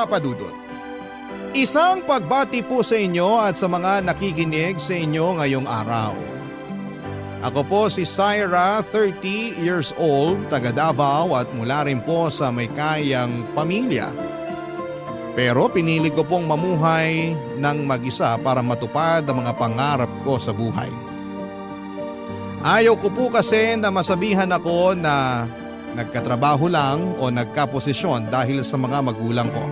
Papa Dudut. Isang pagbati po sa inyo at sa mga nakikinig sa inyo ngayong araw. Ako po si Syra, 30 years old, taga Davao at mula rin po sa may kayang pamilya. Pero pinili ko pong mamuhay ng mag-isa para matupad ang mga pangarap ko sa buhay. Ayaw ko po kasi na masabihan ako na nagkatrabaho lang o nagkaposisyon dahil sa mga magulang ko.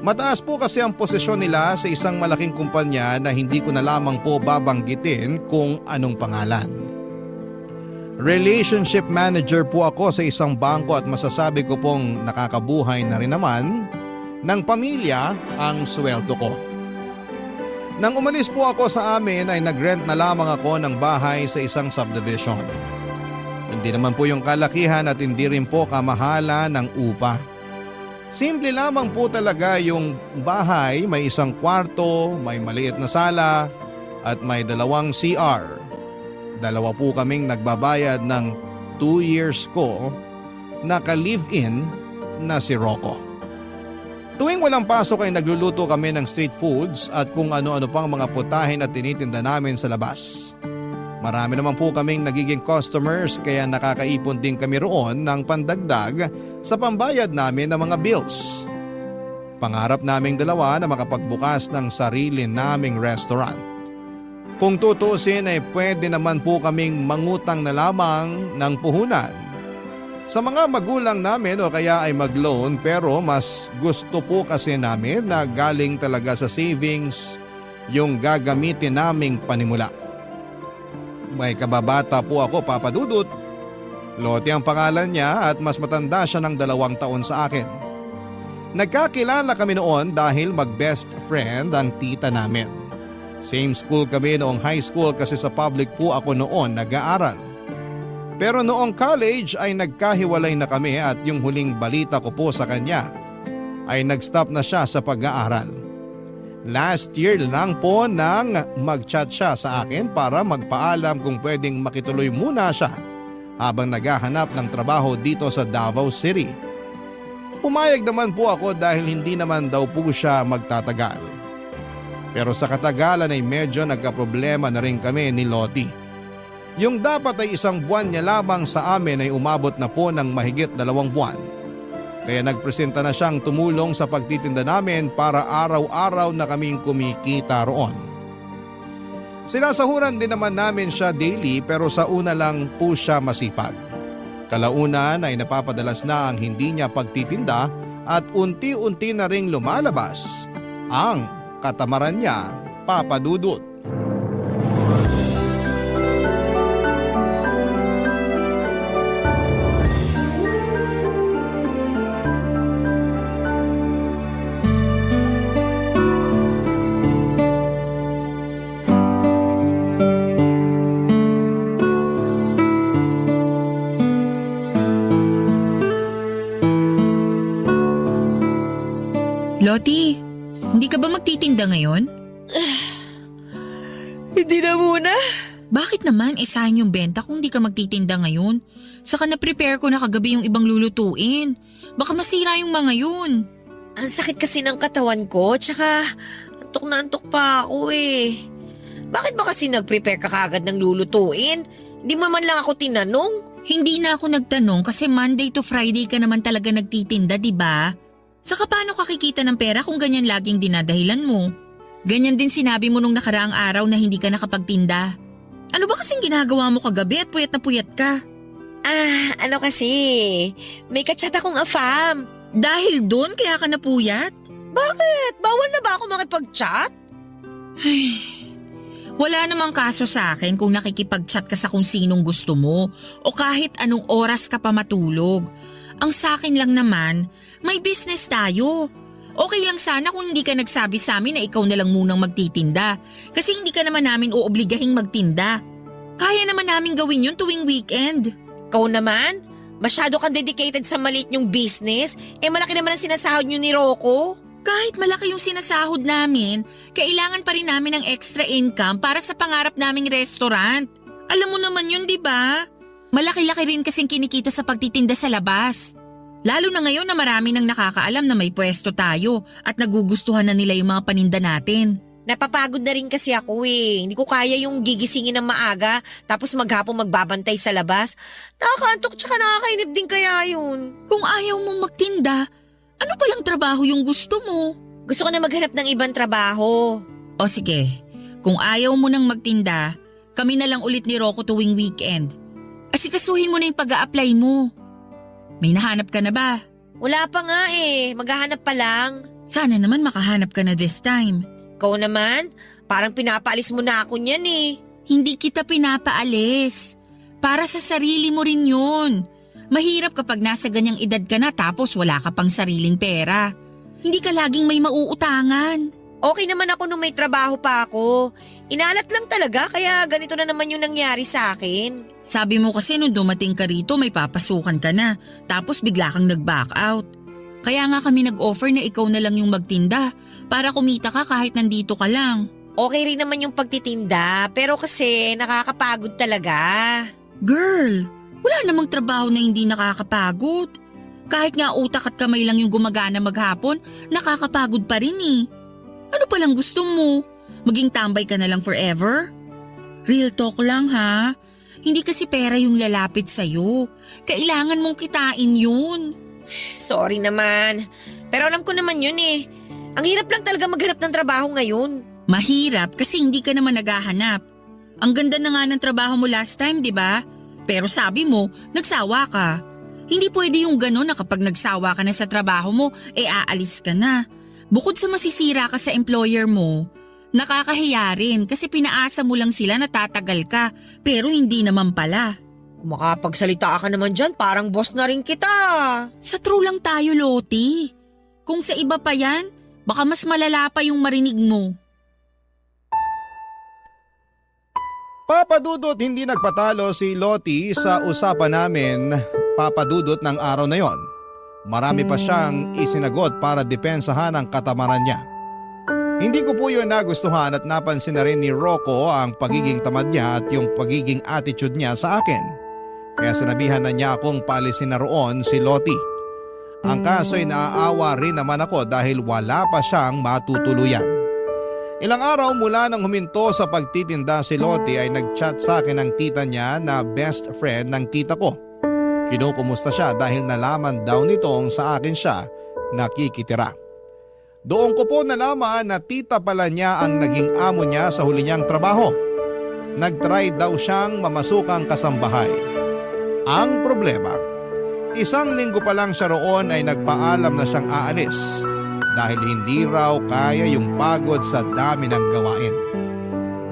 Mataas po kasi ang posisyon nila sa isang malaking kumpanya na hindi ko na lamang po babanggitin kung anong pangalan. Relationship manager po ako sa isang bangko at masasabi ko pong nakakabuhay na rin naman ng pamilya ang sweldo ko. Nang umalis po ako sa amin ay nagrent na lamang ako ng bahay sa isang subdivision. Hindi naman po yung kalakihan at hindi rin po kamahala ng upa. Simple lamang po talaga yung bahay, may isang kwarto, may maliit na sala at may 2 CR. 2 po kaming nagbabayad ng 2 years ko na ka-live-in na si Rocco. Tuwing walang pasok ay nagluluto kami ng street foods at kung ano-ano pang mga putahin at tinitinda namin sa labas. Marami naman po kaming nagiging customers kaya nakakaipon din kami roon ng pandagdag sa pambayad namin ng mga bills. Pangarap naming 2 na makapagbukas ng sarili naming restaurant. Kung tutuusin ay pwede naman po kaming mangutang na lamang ng puhunan sa mga magulang namin o kaya ay mag-loan, pero mas gusto po kasi namin na galing talaga sa savings yung gagamitin naming panimula. May kababata po ako, Papa Dudut. Lottie ang pangalan niya at mas matanda siya ng 2 taon sa akin. Nagkakilala kami noon dahil mag-best friend ang tita namin. Same school kami noong high school kasi sa public po ako noon nag-aaral. Pero noong college ay nagkahiwalay na kami at yung huling balita ko po sa kanya ay nag-stop na siya sa pag-aaral. Last year lang po nang mag-chat siya sa akin para magpaalam kung pwedeng makituloy muna siya habang naghahanap ng trabaho dito sa Davao City. Pumayag naman po ako dahil hindi naman daw po siya magtatagal. Pero sa katagalan ay medyo nagkaproblema na rin kami ni Lottie. Yung dapat ay 1 buwan niya lamang sa amin ay umabot na po ng mahigit 2 buwan. Kaya nagpresenta na siyang tumulong sa pagtitinda namin para araw-araw na kaming kumikita roon. Sinasahuran din naman namin siya daily pero sa una lang po siya masipag. Kalaunan ay napapadalas na ang hindi niya pagtitinda at unti-unti na ring lumalabas ang katamaran niya, Papa Dudut. Lottie, hindi ka ba magtitinda ngayon? Hindi na muna. Bakit naman sayang yung benta kung hindi ka magtitinda ngayon? Saka na-prepare ko na kagabi yung ibang lulutuin. Baka masira yung mga yun. Ang sakit kasi ng katawan ko, tsaka antok na antok pa ako eh. Bakit ba kasi nag-prepare ka kagad ng lulutuin? Hindi mo man lang ako tinanong. Hindi na ako nagtanong kasi Monday to Friday ka naman talaga nagtitinda, di ba? Saka paano ka kikita ng pera kung ganyan laging dinadahilan mo? Ganyan din sinabi mo nung nakaraang araw na hindi ka nakapagtinda. Ano ba kasing ginagawa mo kagabi at puyat na puyat ka? Ano kasi, may kachat akong afam. Dahil doon kaya ka napuyat? Bakit? Bawal na ba ako makipag-chat? Ay, wala namang kaso sa akin kung nakikipag-chat ka sa kung sinong gusto mo o kahit anong oras ka pa matulog. Ang sa akin lang naman, may business tayo. Okay lang sana kung hindi ka nagsabi sa amin na ikaw na lang munang magtitinda kasi hindi ka naman namin uobligahing magtinda. Kaya naman namin gawin yun tuwing weekend. Ikaw naman? Masyado kang dedicated sa maliit nyong business? Malaki naman ang sinasahod nyo ni Rocco. Kahit malaki yung sinasahod namin, kailangan pa rin namin ng extra income para sa pangarap naming restaurant. Alam mo naman yun, di ba? Malaki-laki rin kasing kinikita sa pagtitinda sa labas. Lalo na ngayon na marami nang nakakaalam na may pwesto tayo at nagugustuhan na nila yung mga paninda natin. Napapagod na rin kasi ako eh. Hindi ko kaya yung gigisingin ng maaga tapos maghapon magbabantay sa labas. Nakakaantok tsaka nakakainip din kaya yun. Kung ayaw mong magtinda, ano palang trabaho yung gusto mo? Gusto ko na maghanap ng ibang trabaho. O sige, kung ayaw mo nang magtinda, kami na lang ulit ni Rocco tuwing weekend. Asikasuhin mo na yung pag-a-apply mo. May nahanap ka na ba? Wala pa nga eh. Maghahanap pa lang. Sana naman makahanap ka na this time. Ikaw naman, parang pinapaalis mo na ako niyan eh. Hindi kita pinapaalis. Para sa sarili mo rin yun. Mahirap kapag nasa ganyang edad ka na tapos wala ka pang sariling pera. Hindi ka laging may mauutangan. Okay naman ako nung may trabaho pa ako. Inalat lang talaga kaya ganito na naman yung nangyari sa akin. Sabi mo kasi nung dumating ka rito may papasukan ka na tapos bigla kang nag-back out. Kaya nga kami nag-offer na ikaw na lang yung magtinda para kumita ka kahit nandito ka lang. Okay rin naman yung pagtitinda pero kasi nakakapagod talaga. Girl, wala namang trabaho na hindi nakakapagod. Kahit nga utak at kamay lang yung gumagana maghapon, nakakapagod pa rin eh. Ano palang gusto mo? Maging tambay ka na lang forever? Real talk lang ha. Hindi kasi pera yung lalapit sa'yo. Kailangan mong kitain yun. Sorry naman. Pero alam ko naman yun eh. Ang hirap lang talaga maghanap ng trabaho ngayon. Mahirap kasi hindi ka naman naghahanap. Ang ganda na nga ng trabaho mo last time, di ba? Pero sabi mo, nagsawa ka. Hindi pwede yung gano'n na kapag nagsawa ka na sa trabaho mo, aalis ka na. Bukod sa masisira ka sa employer mo, nakakahiya rin kasi pinaasa mo lang sila na tatagal ka pero hindi naman pala. Kung makapagsalita ka naman dyan, parang boss na rin kita. Sa true lang tayo, Loti. Kung sa iba pa yan, baka mas malala pa yung marinig mo. Papa Dudut, hindi nagpatalo si Loti sa usapan namin, Papa Dudut, ng araw na yon. Marami pa siyang isinagot para depensahan ang katamaran niya. Hindi ko po yun nagustuhan at napansin na rin ni Rocco ang pagiging tamad niya at yung pagiging attitude niya sa akin. Kaya sinabihan na niya akong paalisin na roon si Loti. Ang kaso'y naaawa rin naman ako dahil wala pa siyang matutuluyan. Ilang araw mula nang huminto sa pagtitinda si Loti ay nag-chat sa akin ang tita niya na best friend ng tita ko. Kinukumusta siya dahil nalaman daw nitong sa akin siya nakikitira. Doon ko po nalaman na tita pala niya ang naging amo niya sa huli niyang trabaho. Nag-try daw siyang mamasukang kasambahay. Ang problema, isang linggo pa lang siya roon ay nagpaalam na siyang aalis dahil hindi raw kaya yung pagod sa dami ng gawain.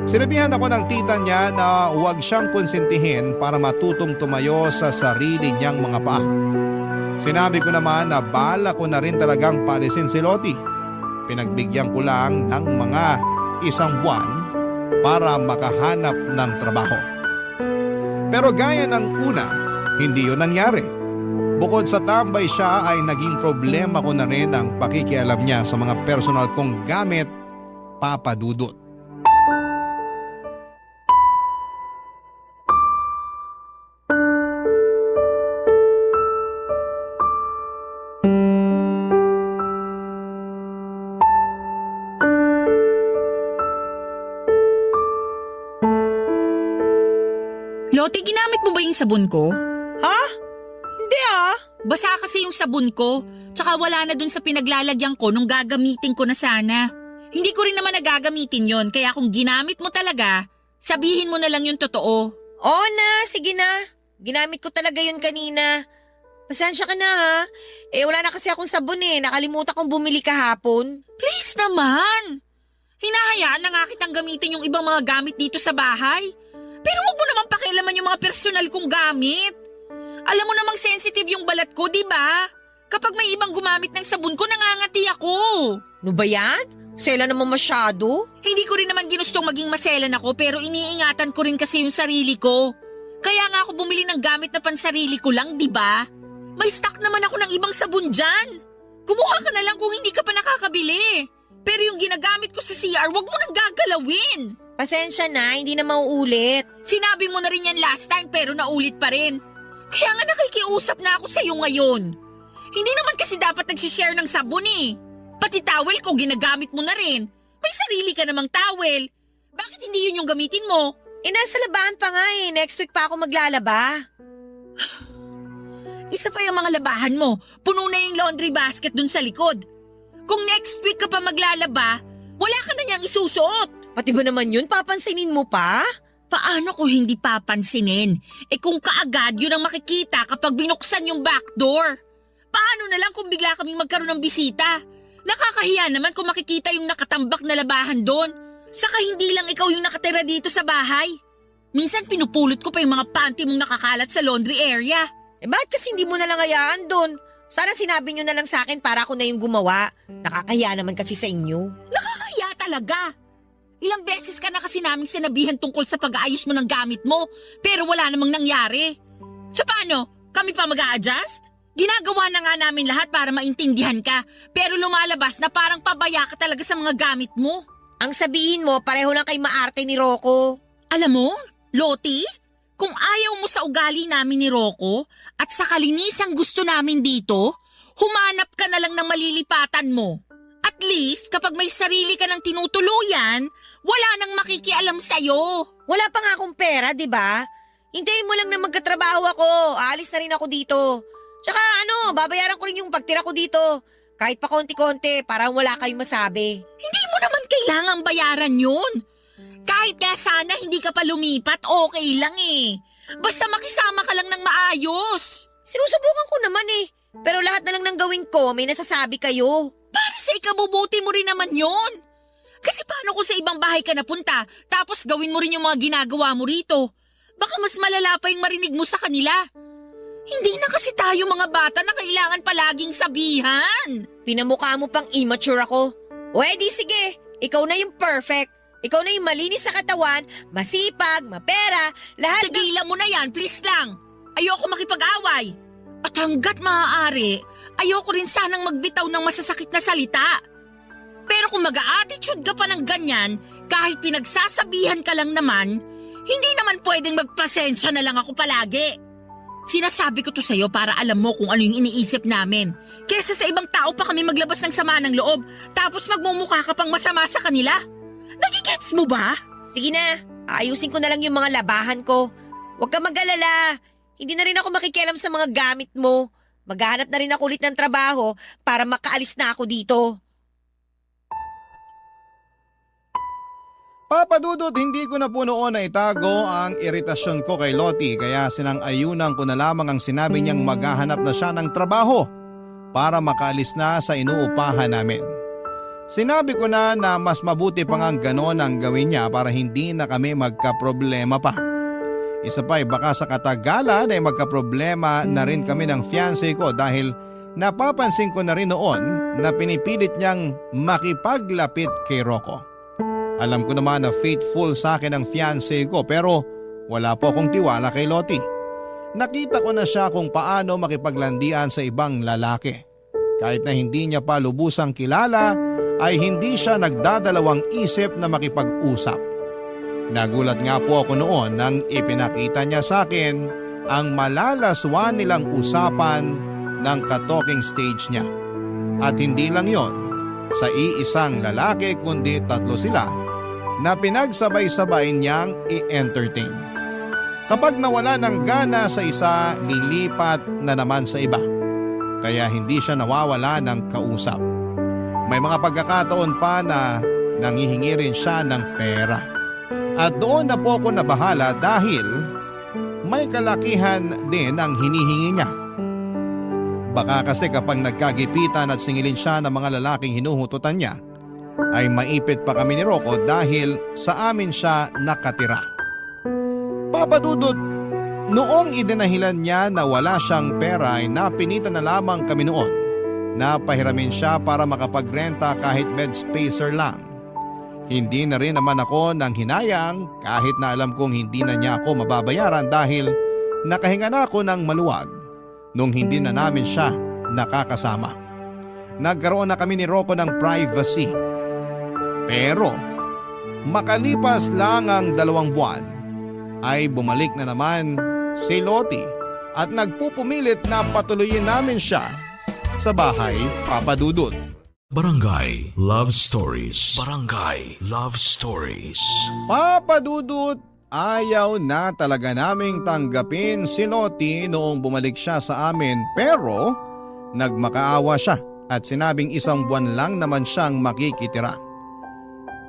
Sinabihan ako ng tita niya na huwag siyang konsentihin para matutong tumayo sa sarili niyang mga paa. Sinabi ko naman na bala ko na rin talagang paalisin si Loti. Pinagbigyan ko lang ng mga 1 buwan para makahanap ng trabaho. Pero gaya ng una, hindi yun nangyari. Bukod sa tambay siya ay naging problema ko na rin ang pakikialam niya sa mga personal kong gamit, Papa Dudut. Loti, ginamit mo ba yung sabon ko? Ha? Hindi ah. Basa kasi yung sabon ko, tsaka wala na dun sa pinaglalagyan ko nung gagamitin ko na sana. Hindi ko rin naman nagagamitin yon, kaya kung ginamit mo talaga, sabihin mo na lang yung totoo. Oo na, sige na. Ginamit ko talaga yun kanina. Pasensya ka na ha. Wala na kasi akong sabon nakalimutan kong bumili kahapon. Please naman! Hinahayaan na nga kitang gamitin yung ibang mga gamit dito sa bahay. Pero wag mo naman pakialaman yung mga personal kong gamit. Alam mo namang sensitive yung balat ko, di ba? Kapag may ibang gumamit ng sabon ko, nangangati ako. Ano ba yan? Sela naman masyado. Hindi ko rin naman ginustong maging maselan ako pero iniingatan ko rin kasi yung sarili ko. Kaya nga ako bumili ng gamit na pansarili ko lang, di ba? May stock naman ako ng ibang sabon dyan. Kumuha ka na lang kung hindi ka pa nakakabili. Pero yung ginagamit ko sa CR, wag mo nang gagalawin. Pasensya na, hindi na mauulit. Sinabi mo na rin yan last time pero naulit pa rin. Kaya nga nakikiusap na ako sa'yo ngayon. Hindi naman kasi dapat nagsishare ng sabon eh. Pati towel ko ginagamit mo na rin. May sarili ka namang towel. Bakit hindi yun yung gamitin mo? Nasa labahan pa nga eh. Next week pa ako maglalaba. Isa pa yung mga labahan mo. Puno na yung laundry basket dun sa likod. Kung next week ka pa maglalaba, wala ka na niyang isusuot. Pati ba naman yun? Papansinin mo pa? Paano ko hindi papansinin? Kung kaagad yun ang makikita kapag binuksan yung back door. Paano na lang kung bigla kaming magkaroon ng bisita? Nakakahiya naman kung makikita yung nakatambak na labahan doon. Saka hindi lang ikaw yung nakatira dito sa bahay. Minsan pinupulot ko pa yung mga panty mong nakakalat sa laundry area. Bakit kasi hindi mo na lang hayaan doon? Sana sinabi nyo na lang sa akin para ako na yung gumawa. Nakakahiya naman kasi sa inyo. Nakakahiya talaga. Ilang beses ka na kasi naming sinabihan tungkol sa pag-aayos mo ng gamit mo, pero wala namang nangyari. So paano? Kami pa mag-a-adjust? Ginagawa na nga namin lahat para maintindihan ka, pero lumalabas na parang pabaya ka talaga sa mga gamit mo. Ang sabihin mo, pareho lang kay maarte ni Rocco. Alam mo, Loti, kung ayaw mo sa ugali namin ni Rocco at sa kalinisang gusto namin dito, humanap ka na lang ng malilipatan mo. At least, kapag may sarili ka ng tinutuluyan, wala nang makikialam sa'yo. Wala pa nga akong pera, di ba? Hintayin mo lang na magkatrabaho ako. Aalis na rin ako dito. Tsaka babayaran ko rin yung pagtira ko dito. Kahit pa konti-konti, para wala kayong masabi. Hindi mo naman kailangang bayaran yun. Kahit nga sana hindi ka pa lumipat, okay lang eh. Basta makisama ka lang ng maayos. Sinusubukan ko naman eh. Pero lahat na lang ng gawin ko, may nasasabi kayo. Para sa ikabubuti mo rin naman yun. Kasi paano kung sa ibang bahay ka napunta, tapos gawin mo rin yung mga ginagawa mo rito? Baka mas malala pa yung marinig mo sa kanila. Hindi na kasi tayo mga bata na kailangan palaging sabihan. Pinamukha mo pang immature ako. O edi sige, ikaw na yung perfect. Ikaw na yung malinis sa katawan, masipag, mapera, lahat ng... Tigilan mo na yan, please lang. Ayoko makipag-away. At hanggat maaari, ayoko rin sanang magbitaw ng masasakit na salita. Pero kung mag-a-attitude ka pa ng ganyan, kahit pinagsasabihan ka lang naman, hindi naman pwedeng magpasensya na lang ako palagi. Sinasabi ko to sa'yo para alam mo kung ano yung iniisip namin. Kesa sa ibang tao pa kami maglabas ng sama ng loob, tapos magmumukha ka pang masama sa kanila. Nagigets mo ba? Sige na, ayusin ko na lang yung mga labahan ko. Huwag ka mag-alala. Hindi na rin ako makikialam sa mga gamit mo. Maghanap na rin ako ulit ng trabaho para makaalis na ako dito. Papadudot, hindi ko na po noon na itago ang iritasyon ko kay Loti kaya sinang-ayunan ko na lamang ang sinabi niyang maghahanap na siya ng trabaho para makaalis na sa inuupahan namin. Sinabi ko na mas mabuti pa nga ganon ang gawin niya para hindi na kami magkaproblema pa. Isa pa baka sa katagalan ay magkaproblema na rin kami ng fiancé ko dahil napapansin ko na rin noon na pinipilit niyang makipaglapit kay Rocco. Alam ko naman na faithful sa akin ang fiancé ko pero wala po akong tiwala kay Loti. Nakita ko na siya kung paano makipaglandian sa ibang lalaki. Kahit na hindi niya pa lubusang kilala ay hindi siya nagdadalawang isip na makipag-usap. Nagulat nga po ako noon nang ipinakita niya sa akin ang malalaswan nilang usapan ng ka-talking stage niya. At hindi lang yon, sa iisang lalaki kundi tatlo sila na pinagsabay-sabay niyang i-entertain. Kapag nawala ng gana sa isa, lilipat na naman sa iba. Kaya hindi siya nawawala ng kausap. May mga pagkakataon pa na nangihingi rin siya ng pera. At doon na po ako nabahala dahil may kalakihan din ang hinihingi niya. Baka kasi kapag nagkagipitan at singilin siya ng mga lalaking hinuhututan niya, ay maipit pa kami ni Rocco dahil sa amin siya nakatira. Papadudot, noong idinahilan niya na wala siyang pera ay napinitan na lamang kami noon na pahiramin siya para makapagrenta kahit bed spacer lang. Hindi na rin naman ako nang hinayang kahit na alam kong hindi na niya ako mababayaran dahil nakahinga na ako ng maluwag nung hindi na namin siya nakakasama. Nagkaroon na kami ni Rocco ng privacy. Pero makalipas lang ang 2 buwan ay bumalik na naman si Loti at nagpupumilit na patuloyin namin siya sa bahay, Papa Dudut. Barangay Love Stories. Barangay Love Stories. Papa Dudut, ayaw na talaga naming tanggapin si Lottie noong bumalik siya sa amin pero nagmakaawa siya at sinabing 1 buwan lang naman siyang makikitira.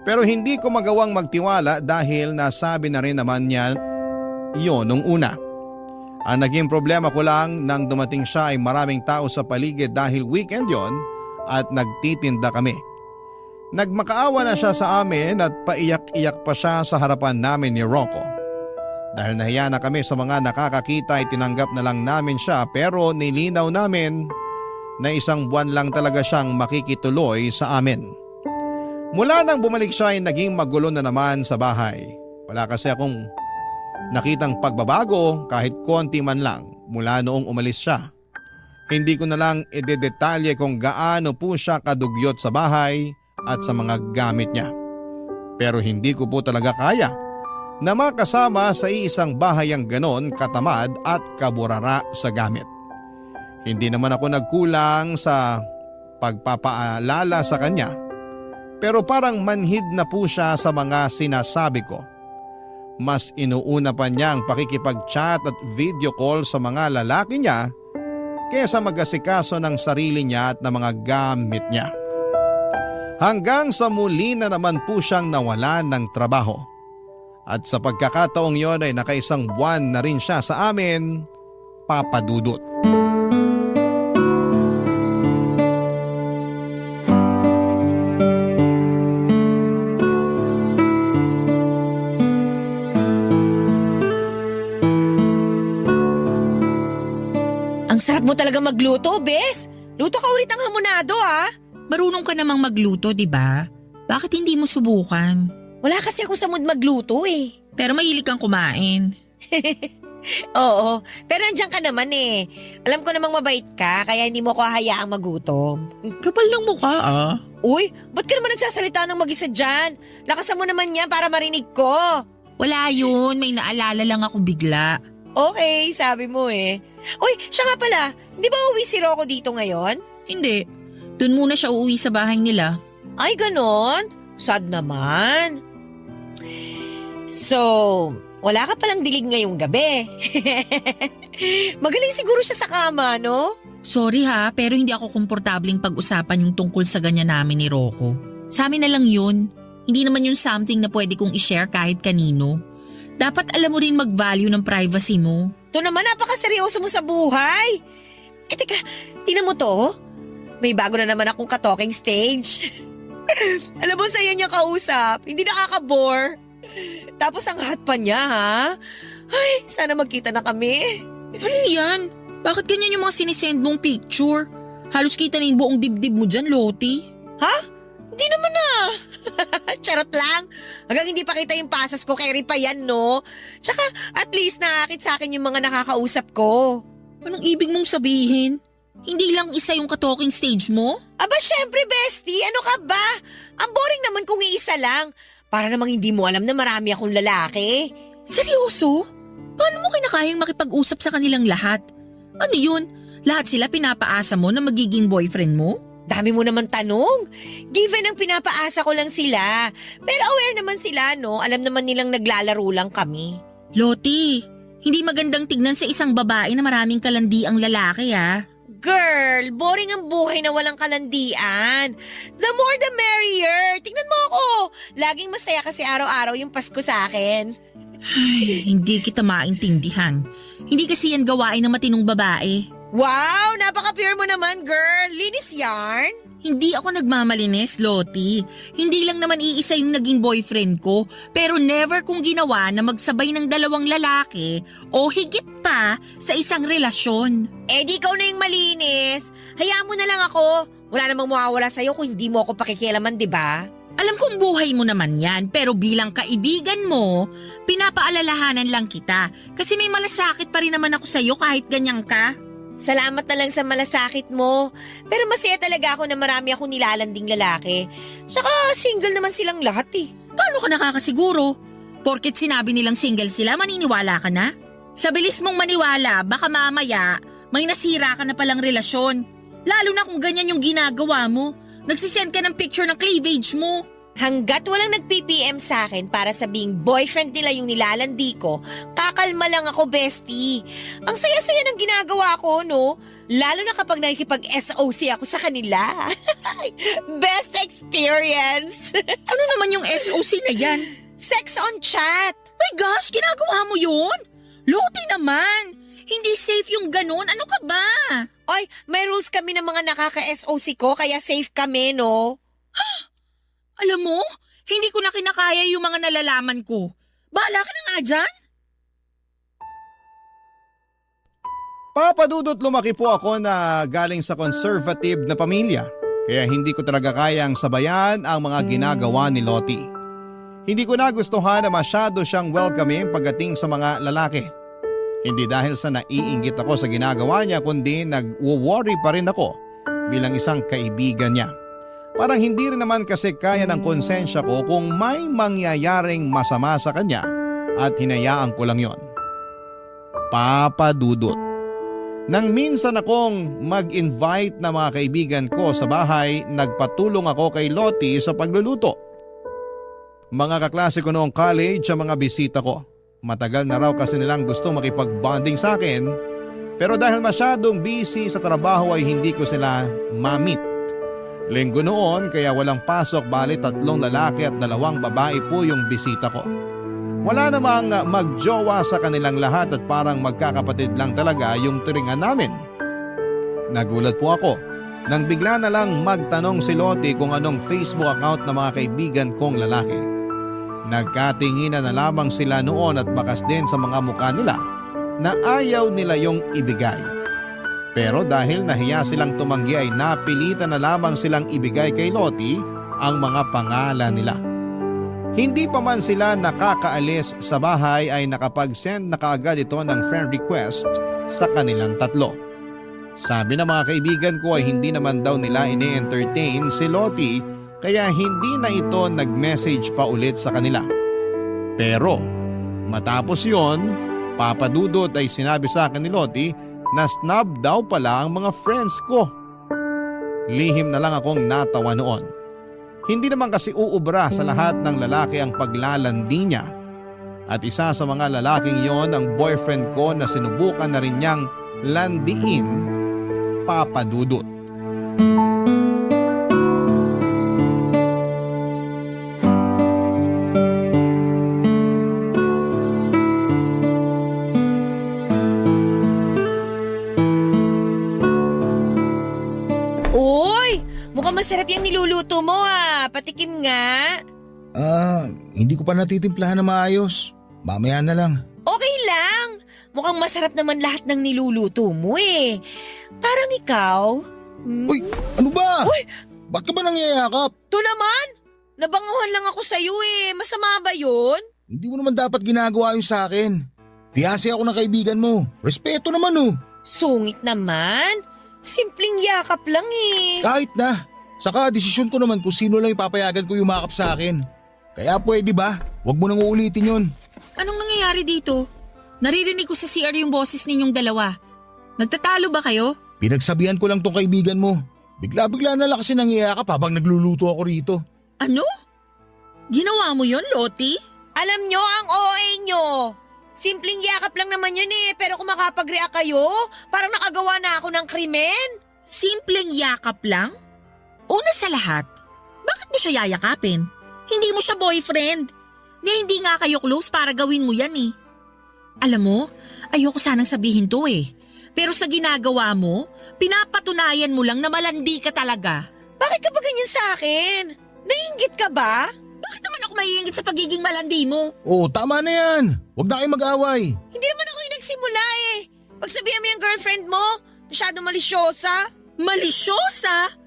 Pero hindi ko magawang magtiwala dahil nasabi na rin naman niya iyon nung una. Ang naging problema ko lang nang dumating siya ay maraming tao sa paligid dahil weekend yon at nagtitinda kami. Nagmakaawa na siya sa amin at paiyak-iyak pa siya sa harapan namin ni Rocco. Dahil nahiya na kami sa mga nakakakita ay tinanggap na lang namin siya pero nilinaw namin na 1 buwan lang talaga siyang makikituloy sa amin. Mula nang bumalik siya ay naging magulo na naman sa bahay. Wala kasi akong nakitang pagbabago kahit konti man lang mula noong umalis siya. Hindi ko na lang idedetalye kung gaano po siya kadugyot sa bahay at sa mga gamit niya. Pero hindi ko po talaga kaya na makasama sa isang bahay ang ganon katamad at kaburara sa gamit. Hindi naman ako nagkulang sa pagpapaalala sa kanya pero parang manhid na po siya sa mga sinasabi ko. Mas inuuna pa niya ang pakikipag-chat at video call sa mga lalaki niya kesa mag-asikaso ng sarili niya at ng mga gamit niya. Hanggang sa muli na naman po siyang nawalan ng trabaho. At sa pagkakataong yon ay naka1 buwan na rin siya sa amin, Papa Dudut. Ang sarap mo talaga magluto, Bes. Luto ka ulit ang hamonado, ha? Marunong ka namang magluto, di ba? Bakit hindi mo subukan? Wala kasi ako sa mood magluto, eh. Pero mahilig kang kumain. Oo, pero nandiyan ka naman eh. Alam ko namang mabait ka, kaya hindi mo ko hayaang magutom. Kapal ng mukha ah. Uy, ba't ka naman nagsasalita ng mag-isa dyan? Lakasan mo naman yan para marinig ko. Wala yun, may naalala lang ako bigla. Okay, sabi mo eh. Uy, siya nga pala, hindi ba uwi si Rocco dito ngayon? Hindi, dun muna siya uuwi sa bahay nila. Ay, ganon? Sad naman. So, wala ka palang dilig ngayong gabi. Magaling siguro siya sa kama, no? Sorry ha, pero hindi ako komportabling pag-usapan yung tungkol sa ganyan namin ni Rocco. Sa amin na lang yun. Hindi naman yun something na pwede kong i-share kahit kanino. Dapat alam mo rin mag-value ng privacy mo. Ito naman, napakaseryoso mo sa buhay. Eh teka, tingnan mo to. May bago na naman akong ka-talking stage. Alam mo, saya niya kausap. Hindi nakaka-bore. Tapos ang hot pa niya, ha? Ay, sana magkita na kami. Ano yan? Bakit ganyan yung mga sinisend mong picture? Halos kita na yung buong dibdib mo dyan, Lottie. Ha? Hindi naman na. Charot lang. Hanggang hindi pa kita yung pasas ko, carry pa yan, no? Tsaka at least nakakit sa akin yung mga nakakausap ko. Anong ibig mong sabihin? Hindi lang isa yung ka-talking stage mo? Aba, syempre, bestie. Ano ka ba? Ang boring naman kung iisa lang. Para namang hindi mo alam na marami akong lalaki. Seryoso? Paano mo kinakayang makipag-usap sa kanilang lahat? Ano yun? Lahat sila pinapaasa mo na magiging boyfriend mo? Dami mo naman tanong. Given ang pinapaasa ko lang sila. Pero aware naman sila, no? Alam naman nilang naglalaro lang kami. Lottie, hindi magandang tignan sa isang babae na maraming kalandiang lalaki ah. Girl, boring ang buhay na walang kalandian. The more the merrier. Tingnan mo ako. Laging masaya kasi araw-araw yung Pasko sa akin. Ay, hindi kita maintindihan. Hindi kasi yan gawain ng matinong babae. Wow, napaka-pure mo naman, girl. Linis yarn. Hindi ako nagmamalinis, Lottie. Hindi lang naman iisa yung naging boyfriend ko, pero never kong ginawa na magsabay ng 2 lalaki o higit pa sa isang relasyon. Eh di ikaw na yung malinis. Hayaan mo na lang ako. Wala namang mawawala sa'yo kung hindi mo ako pakikialaman, di ba? Alam kong buhay mo naman yan, pero bilang kaibigan mo, pinapaalalahanan lang kita. Kasi may malasakit pa rin naman ako sa'yo kahit ganyan ka. Salamat na lang sa malasakit mo. Pero masaya talaga ako na marami akong nilalanding lalaki. Tsaka single naman silang lahat eh. Paano ka nakakasiguro? Porket sinabi nilang single sila, maniniwala ka na? Sa bilis mong maniwala, baka mamaya may nasira ka na palang relasyon. Lalo na kung ganyan yung ginagawa mo. Nagsisend ka ng picture ng cleavage mo. Hanggat walang nag-PPM sa akin para sabing boyfriend nila yung nilalandi ko, kakalma lang ako, bestie. Ang saya-saya ng ginagawa ko, no? Lalo na kapag nakikipag-SOC ako sa kanila. Best experience! Ano naman yung SOC na yan? Sex on chat! My gosh, ginagawa mo yun? Loti naman. Hindi safe yung ganun. Ano ka ba? Oy, may rules kami ng mga nakaka-SOC ko, kaya safe kami, no? Alam mo, hindi ko na kinakaya yung mga nalalaman ko. Bahala ka na nga dyan. Papadudot, lumaki po ako na galing sa conservative na pamilya. Kaya hindi ko talaga kayang sabayan ang mga ginagawa ni Lottie. Hindi ko nagustuhan na masyado siyang welcoming pagdating sa mga lalaki. Hindi dahil sa naiinggit ako sa ginagawa niya, kundi nag-worry pa rin ako bilang isang kaibigan niya. Parang hindi rin naman kasi kaya ng konsensya ko kung may mangyayaring masama sa kanya at hinayaan ko lang yon. Papadudot. Nang minsan akong mag-invite na mga kaibigan ko sa bahay, nagpatulong ako kay Lottie sa pagluluto. Mga kaklase ko noong college ang mga bisita ko. Matagal na raw kasi nilang gusto makipag-bonding sa akin, pero dahil masyadong busy sa trabaho ay hindi ko sila ma-meet. Linggo noon kaya walang pasok, bali 3 lalaki at 2 babae po yung bisita ko. Wala namang magjowa sa kanilang lahat at parang magkakapatid lang talaga yung turingan namin. Nagulat po ako nang bigla na lang magtanong si Lottie kung anong Facebook account ng mga kaibigan kong lalaki. Nagkatinginan na lamang sila noon at bakas din sa mga mukha nila na ayaw nila yung ibigay. Pero dahil nahiya silang tumanggi ay napilitan na lamang silang ibigay kay Lottie ang mga pangalan nila. Hindi pa man sila nakakaalis sa bahay ay nakapag-send na kaagad ito ng friend request sa kanilang 3. Sabi ng mga kaibigan ko ay hindi naman daw nila ini-entertain si Lottie kaya hindi na ito nag-message pa ulit sa kanila. Pero matapos yon, papadudot ay sinabi sa akin ni Lottie na snub daw pala ang mga friends ko. Lihim na lang akong natawa noon. Hindi naman kasi uubra sa lahat ng lalaki ang paglalandi niya. At isa sa mga lalaking yon ang boyfriend ko na sinubukan na rin niyang landiin, papadudot. Mukhang masarap yung niluluto mo patikim nga. Hindi ko pa natitimplahan na maayos. Mamaya na lang. Okay lang. Mukhang masarap naman lahat ng niluluto mo eh. Parang ikaw. Uy, ano ba? Uy! Ba't ka ba nangyayakap? To naman! Nabanguhan lang ako sa'yo eh. Masama ba yun? Hindi mo naman dapat ginagawa yun sa akin. Fiyase ako ng kaibigan mo. Respeto naman oh. Sungit naman. Simpleng yakap lang eh. Kahit na. Saka desisyon ko naman kung sino lang ipapayagan ko yumakap sa akin. Kaya pwede ba? Huwag mo nang uulitin yun. Anong nangyayari dito? Naririnig ko sa CR yung boses ninyong dalawa. Nagtatalo ba kayo? Pinagsabihan ko lang tong kaibigan mo. Bigla-bigla na lang kasi nangyayakap habang nagluluto ako rito. Ano? Ginawa mo yon, Lottie? Alam nyo ang OA nyo. Simpleng yakap lang naman yun eh. Pero kung makapag-react kayo, parang nakagawa na ako ng krimen. Simpleng yakap lang? Una sa lahat, bakit mo siya yayakapin? Hindi mo siya boyfriend. Hindi nga kayo close para gawin mo yan eh. Alam mo, ayoko sanang sabihin to eh. Pero sa ginagawa mo, pinapatunayan mo lang na malandi ka talaga. Bakit ka ba ganyan sa akin? Naiinggit ka ba? Bakit naman ako maiingit sa pagiging malandi mo? Oo, tama na yan. Huwag na kayo mag-away. Hindi naman ako yung nagsimula eh. Pagsabihan mo yung girlfriend mo, masyado malisyosa. Malisyosa?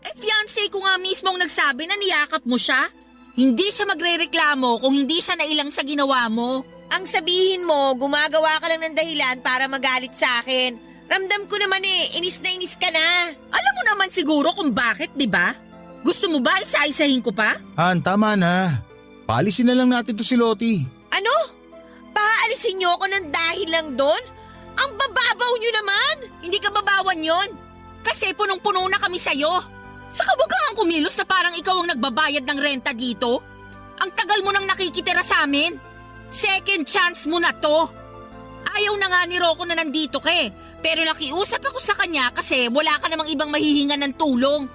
Fiancé ko nga mismo ang nagsabi na niyakap mo siya. Hindi siya magrereklamo kung hindi siya nailang sa ginawa mo. Ang sabihin mo, gumagawa ka lang ng dahilan para magalit sa akin. Ramdam ko naman eh, inis na inis ka na. Alam mo naman siguro kung bakit, di ba? Gusto mo ba isa-isahin ko pa? Han, tama na. Paalisin na lang natin to si Lottie. Ano? Paalisin niyo ako ng dahil lang doon? Ang bababaw niyo naman! Hindi ka babawan yon. Kasi punong-puno na kami sa'yo. Saka wag kang kumilos na parang ikaw ang nagbabayad ng renta dito. Ang tagal mo nang nakikitira sa amin. Second chance mo na to. Ayaw na nga ni Rocco na nandito ka eh. Pero nakiusap ako sa kanya kasi wala ka namang ibang mahihinga ng tulong.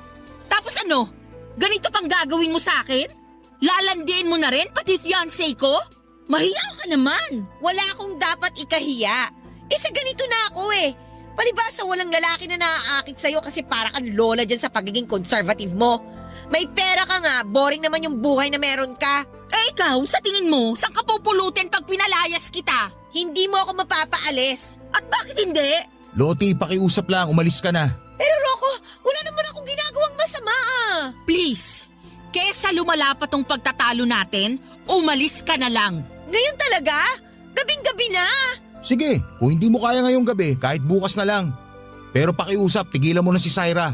Tapos ano? Ganito pang gagawin mo sa akin? Lalandiin mo na rin pati fiancé ko? Mahiya ka naman. Wala akong dapat ikahiya. Sa ganito na ako eh. Palibasa walang lalaki na naaakit sa'yo kasi para kang lola dyan sa pagiging conservative mo. May pera ka nga, boring naman yung buhay na meron ka. Eh ikaw, sa tingin mo, saan ka pupulutin pag pinalayas kita? Hindi mo ako mapapaalis. At bakit hindi? Loti, pakiusap lang, umalis ka na. Pero Rocco, wala naman akong ginagawang masama ah. Please, kesa lumala pa tong pagtatalo natin, umalis ka na lang. Ngayon talaga? Gabing-gabi na. Sige, kung hindi mo kaya ngayong gabi, kahit bukas na lang. Pero pakiusap, tigilan mo na si Syra.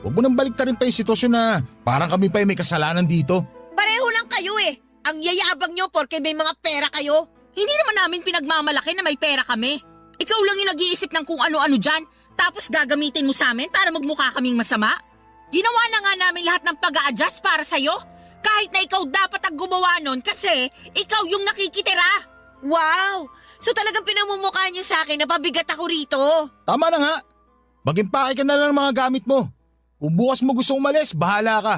Huwag mo nang baliktarin pa yung sitwasyon na parang kami pa yung may kasalanan dito. Pareho lang kayo eh. Ang yayabang nyo porke may mga pera kayo. Hindi naman namin pinagmamalaki na may pera kami. Ikaw lang yung nag-iisip ng kung ano-ano dyan, tapos gagamitin mo sa amin para magmukha kaming masama. Ginawa na nga namin lahat ng pag-a-adjust para sa'yo. Kahit na ikaw dapat ang gumawa nun kasi ikaw yung nakikitira. Wow! So talagang pinamumukha nyo sa akin na pabigat ako rito. Tama na nga. Mag-impake ka na lang ng mga gamit mo. Kung bukas mo gusto umalis, bahala ka.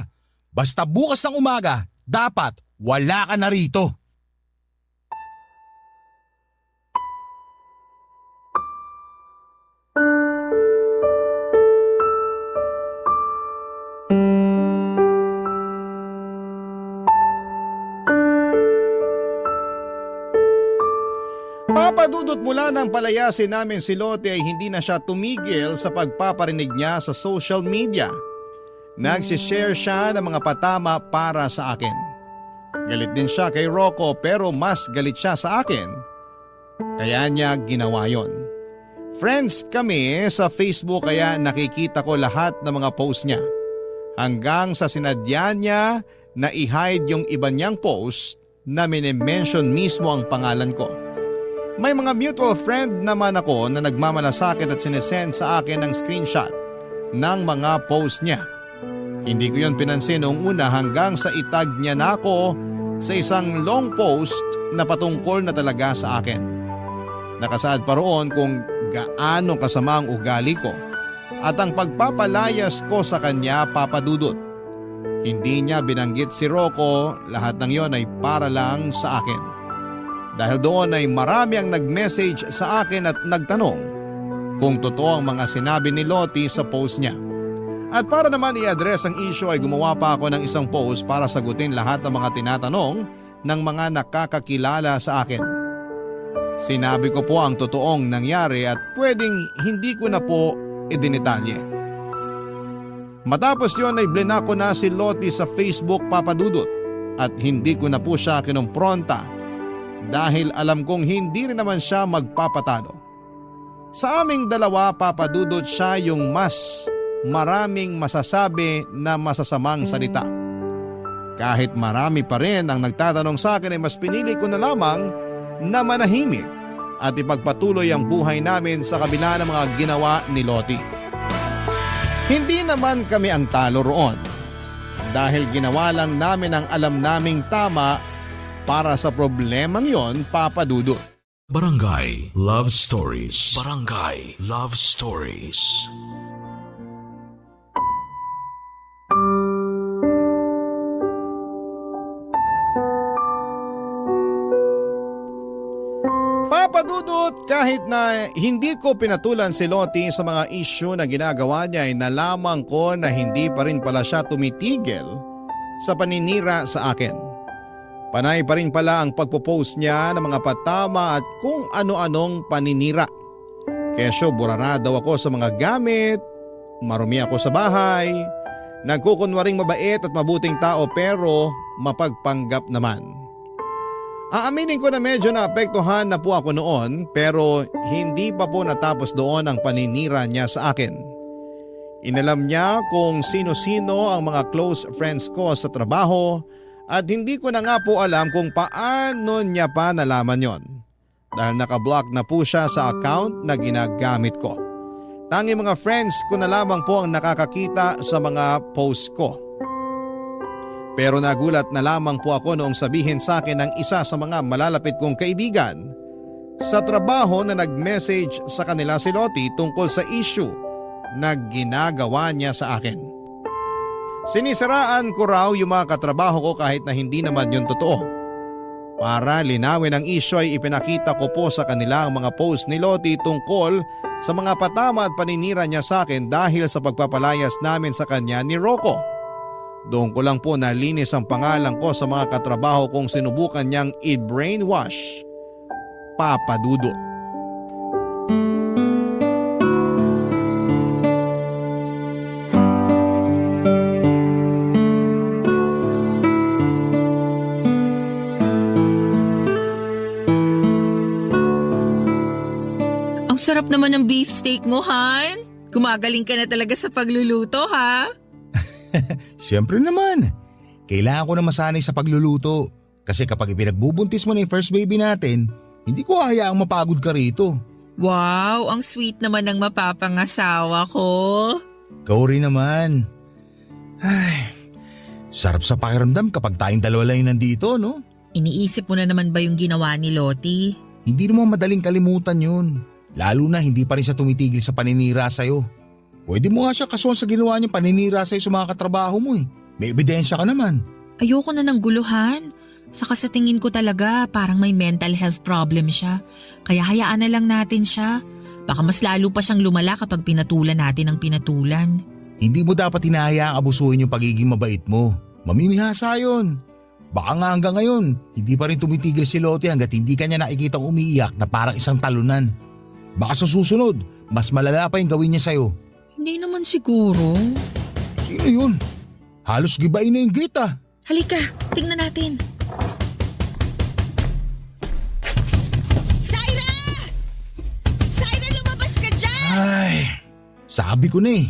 Basta bukas ng umaga, dapat wala ka na rito. Papadudot mula ng palayasin namin si Lote ay hindi na siya tumigil sa pagpaparinig niya sa social media. Nagsishare siya ng mga patama para sa akin. Galit din siya kay Rocco pero mas galit siya sa akin. Kaya niya ginawa yon. Friends kami sa Facebook kaya nakikita ko lahat ng mga post niya. Hanggang sa sinadya niya na i-hide yung iba niyang post na minimension mismo ang pangalan ko. May mga mutual friend naman ako na nagmamalasakit at sinesend sa akin ng screenshot ng mga post niya. Hindi ko yon pinansin noong una hanggang sa itag niya na ako sa isang long post na patungkol na talaga sa akin. Nakasaad pa roon kung gaano kasama ang ugali ko at ang pagpapalayas ko sa kanya papadudot. Hindi niya binanggit si Rocco, lahat ng yon ay para lang sa akin. Dahil doon ay marami ang nag-message sa akin at nagtanong kung totoo ang mga sinabi ni Loti sa post niya. At para naman i-address ang issue ay gumawa pa ako ng isang post para sagutin lahat ng mga tinatanong ng mga nakakakilala sa akin. Sinabi ko po ang totoong nangyari at pwedeng hindi ko na po idinitalye. Matapos yon ay blinak ko na si Loti sa Facebook papadudot at hindi ko na po siya kinumpronta dahil alam kong hindi rin naman siya magpapatalo. Sa aming dalawa papadudot siya yung mas maraming masasabi na masasamang salita. Kahit marami pa rin ang nagtatanong sa akin ay mas pinili ko na lamang na manahimik at ipagpatuloy ang buhay namin sa kabila ng mga ginawa ni Loti. Hindi naman kami ang talo roon dahil ginawa lang namin ang alam naming tama para sa problemang yon papadudot. Barangay Love Stories. Barangay Love Stories. Papadudot, kahit na hindi ko pinatulan si Loti sa mga issue na ginagawa niya ay nalaman ko na hindi pa rin pala siya tumitigil sa paninira sa akin. Panay pa rin pala ang pagpo-post niya ng mga patama at kung ano-anong paninira. Kesyo burara daw ako sa mga gamit, marumi ako sa bahay, nagkukunwaring mabait at mabuting tao pero mapagpanggap naman. Aaminin ko na medyo naapektuhan na po ako noon pero hindi pa po natapos doon ang paninira niya sa akin. Inalam niya kung sino-sino ang mga close friends ko sa trabaho at hindi ko na nga po alam kung paano niya pa nalaman yon. Dahil nakablock na po siya sa account na ginagamit ko. Tanging mga friends ko na lamang po ang nakakakita sa mga post ko. Pero nagulat na lamang po ako noong sabihin sa akin ng isa sa mga malalapit kong kaibigan sa trabaho na nag-message sa kanila si Lottie tungkol sa issue na ginagawa niya sa akin. Sinisiraan ko raw yung mga katrabaho ko kahit na hindi naman yun totoo. Para linawin ang issue ay ipinakita ko po sa kanila ang mga post ni Lottie tungkol sa mga patama at paninira niya sa akin dahil sa pagpapalayas namin sa kanya ni Rocco. Doon ko lang po nalinis ang pangalan ko sa mga katrabaho kong sinubukan niyang i-brainwash. Papa Dudut. Ang sarap naman ng beefsteak mo, Han. Gumagaling ka na talaga sa pagluluto, ha? Siyempre naman. Kailangan ko na masanay sa pagluluto. Kasi kapag ipinagbubuntis mo na yung first baby natin, hindi ko hayaang mapagod ka rito. Wow, ang sweet naman ng mapapangasawa ko. Ikaw rin naman. Ay, sarap sa pakiramdam kapag tayong dalawa lang yung nandito, no? Iniisip mo na naman ba yung ginawa ni Lottie? Hindi naman madaling kalimutan yun. Lalo na hindi pa rin siya tumitigil sa paninira sa'yo. Pwede mo nga siya kasuhan sa ginawa niyang paninira sa'yo sa mga katrabaho mo eh. May ebidensya ka naman. Ayoko na ng guluhan. Saka sa tingin ko talaga parang may mental health problem siya. Kaya hayaan na lang natin siya. Baka mas lalo pa siyang lumala kapag pinatulan natin ang pinatulan. Hindi mo dapat hinahayaang abusuhin yung pagiging mabait mo. Mamimihasa yun. Baka nga hanggang ngayon, hindi pa rin tumitigil si Lottie hanggat hindi kanya nakikitang umiiyak na parang isang talunan. Baka sa susunod, mas malala pa yung gawin niya sa'yo. Hindi naman siguro. Sino yun? Halos gibain na yung gate ah. Halika, tingnan natin. Syra! Syra, lumabas ka dyan! Ay, sabi ko na eh.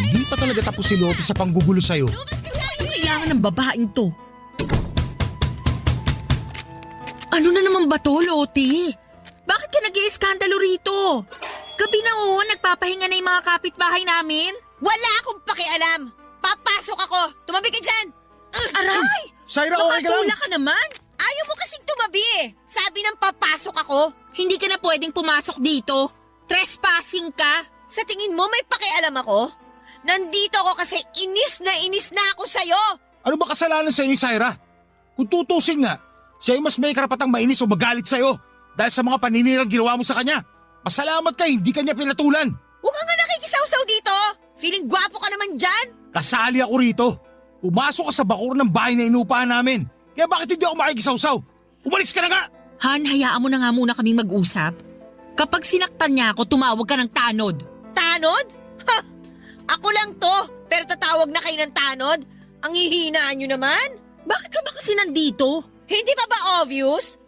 Hindi pa talaga tapos si Lottie sa panggugulo sa'yo. Lumabas ka, Syra! Kailangan ng babaeng to. Ano na naman ba to, Lottie? Bakit ka nag-iiskandalo rito? Gabi na nagpapahinga na yung mga kapitbahay namin. Wala akong pakialam! Papasok ako! Tumabi ka dyan! Aray! Syra, okay ka lang? Makatula ka naman. Ayaw mo kasing tumabi eh! Sabi ng papasok ako! Hindi ka na pwedeng pumasok dito. Trespassing ka. Sa tingin mo may pakialam ako? Nandito ako kasi inis na ako sa'yo! Ano ba kasalanan sa'yo ni Syra? Kung tutusin nga, siya ay mas may karapatang mainis o magalit sa'yo dahil sa mga paninirang ginawa mo sa kanya. Pasalamat ka, hindi kanya pinatulan. Huwag ka nga nakikisawsaw dito! Feeling gwapo ka naman dyan! Kasali ako rito. Pumasok ka sa bakur ng bahay na inupahan namin. Kaya bakit hindi ako makikisawsaw? Umalis ka na nga! Han, hayaan mo na nga muna kaming mag-usap. Kapag sinaktan niya ako, tumawag ka ng tanod. Tanod? Ha! Ako lang to, pero tatawag na kayo ng tanod? Ang hihinaan nyo naman? Bakit ka ba kasi nandito? Hindi pa ba obvious?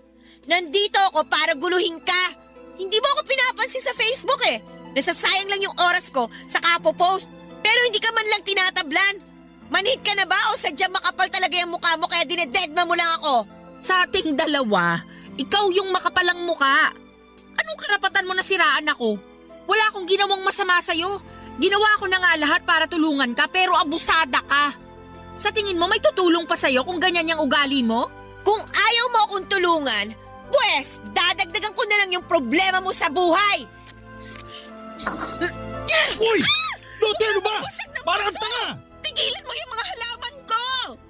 Nandito ako para guluhin ka. Hindi mo ako pinapansin sa Facebook eh. Nasasayang lang yung oras ko sa kapo-post. Pero hindi ka man lang tinatablan. Manhid ka na ba o sadyang makapal talaga yung mukha mo kaya dinededma mo lang ako? Sa ating dalawa, ikaw yung makapalang muka. Anong karapatan mo na siraan ako? Wala akong ginawang masama sa'yo. Ginawa ko na nga lahat para tulungan ka pero abusada ka. Sa tingin mo may tutulong pa sa'yo kung ganyan yung ugali mo? Kung ayaw mo akong tulungan, pwes, dadagdagan ko na lang yung problema mo sa buhay. Uy! Lottie, ano ba? Busag na Parang busag! tanga! Tigilan mo yung mga halaman ko!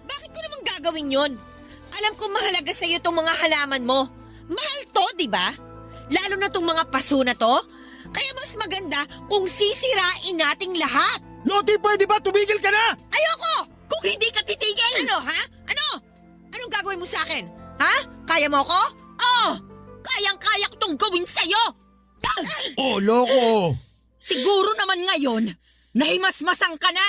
Bakit ko naman gagawin yon? Alam ko mahalaga sa'yo itong mga halaman mo. Mahal to, di ba? Lalo na itong mga paso na to. Kaya mas maganda kung sisirain nating lahat. Lottie, pwede ba? Tumigil ka na! Ayoko! Kung hindi ka titigil! Ano, ha? Ano? Anong gagawin mo sa akin? Ha? Kaya mo ako? Oh! Kayang-kaya ko tong gawin sa'yo! Oh, loko! Siguro naman ngayon, nahimasmasang ka na!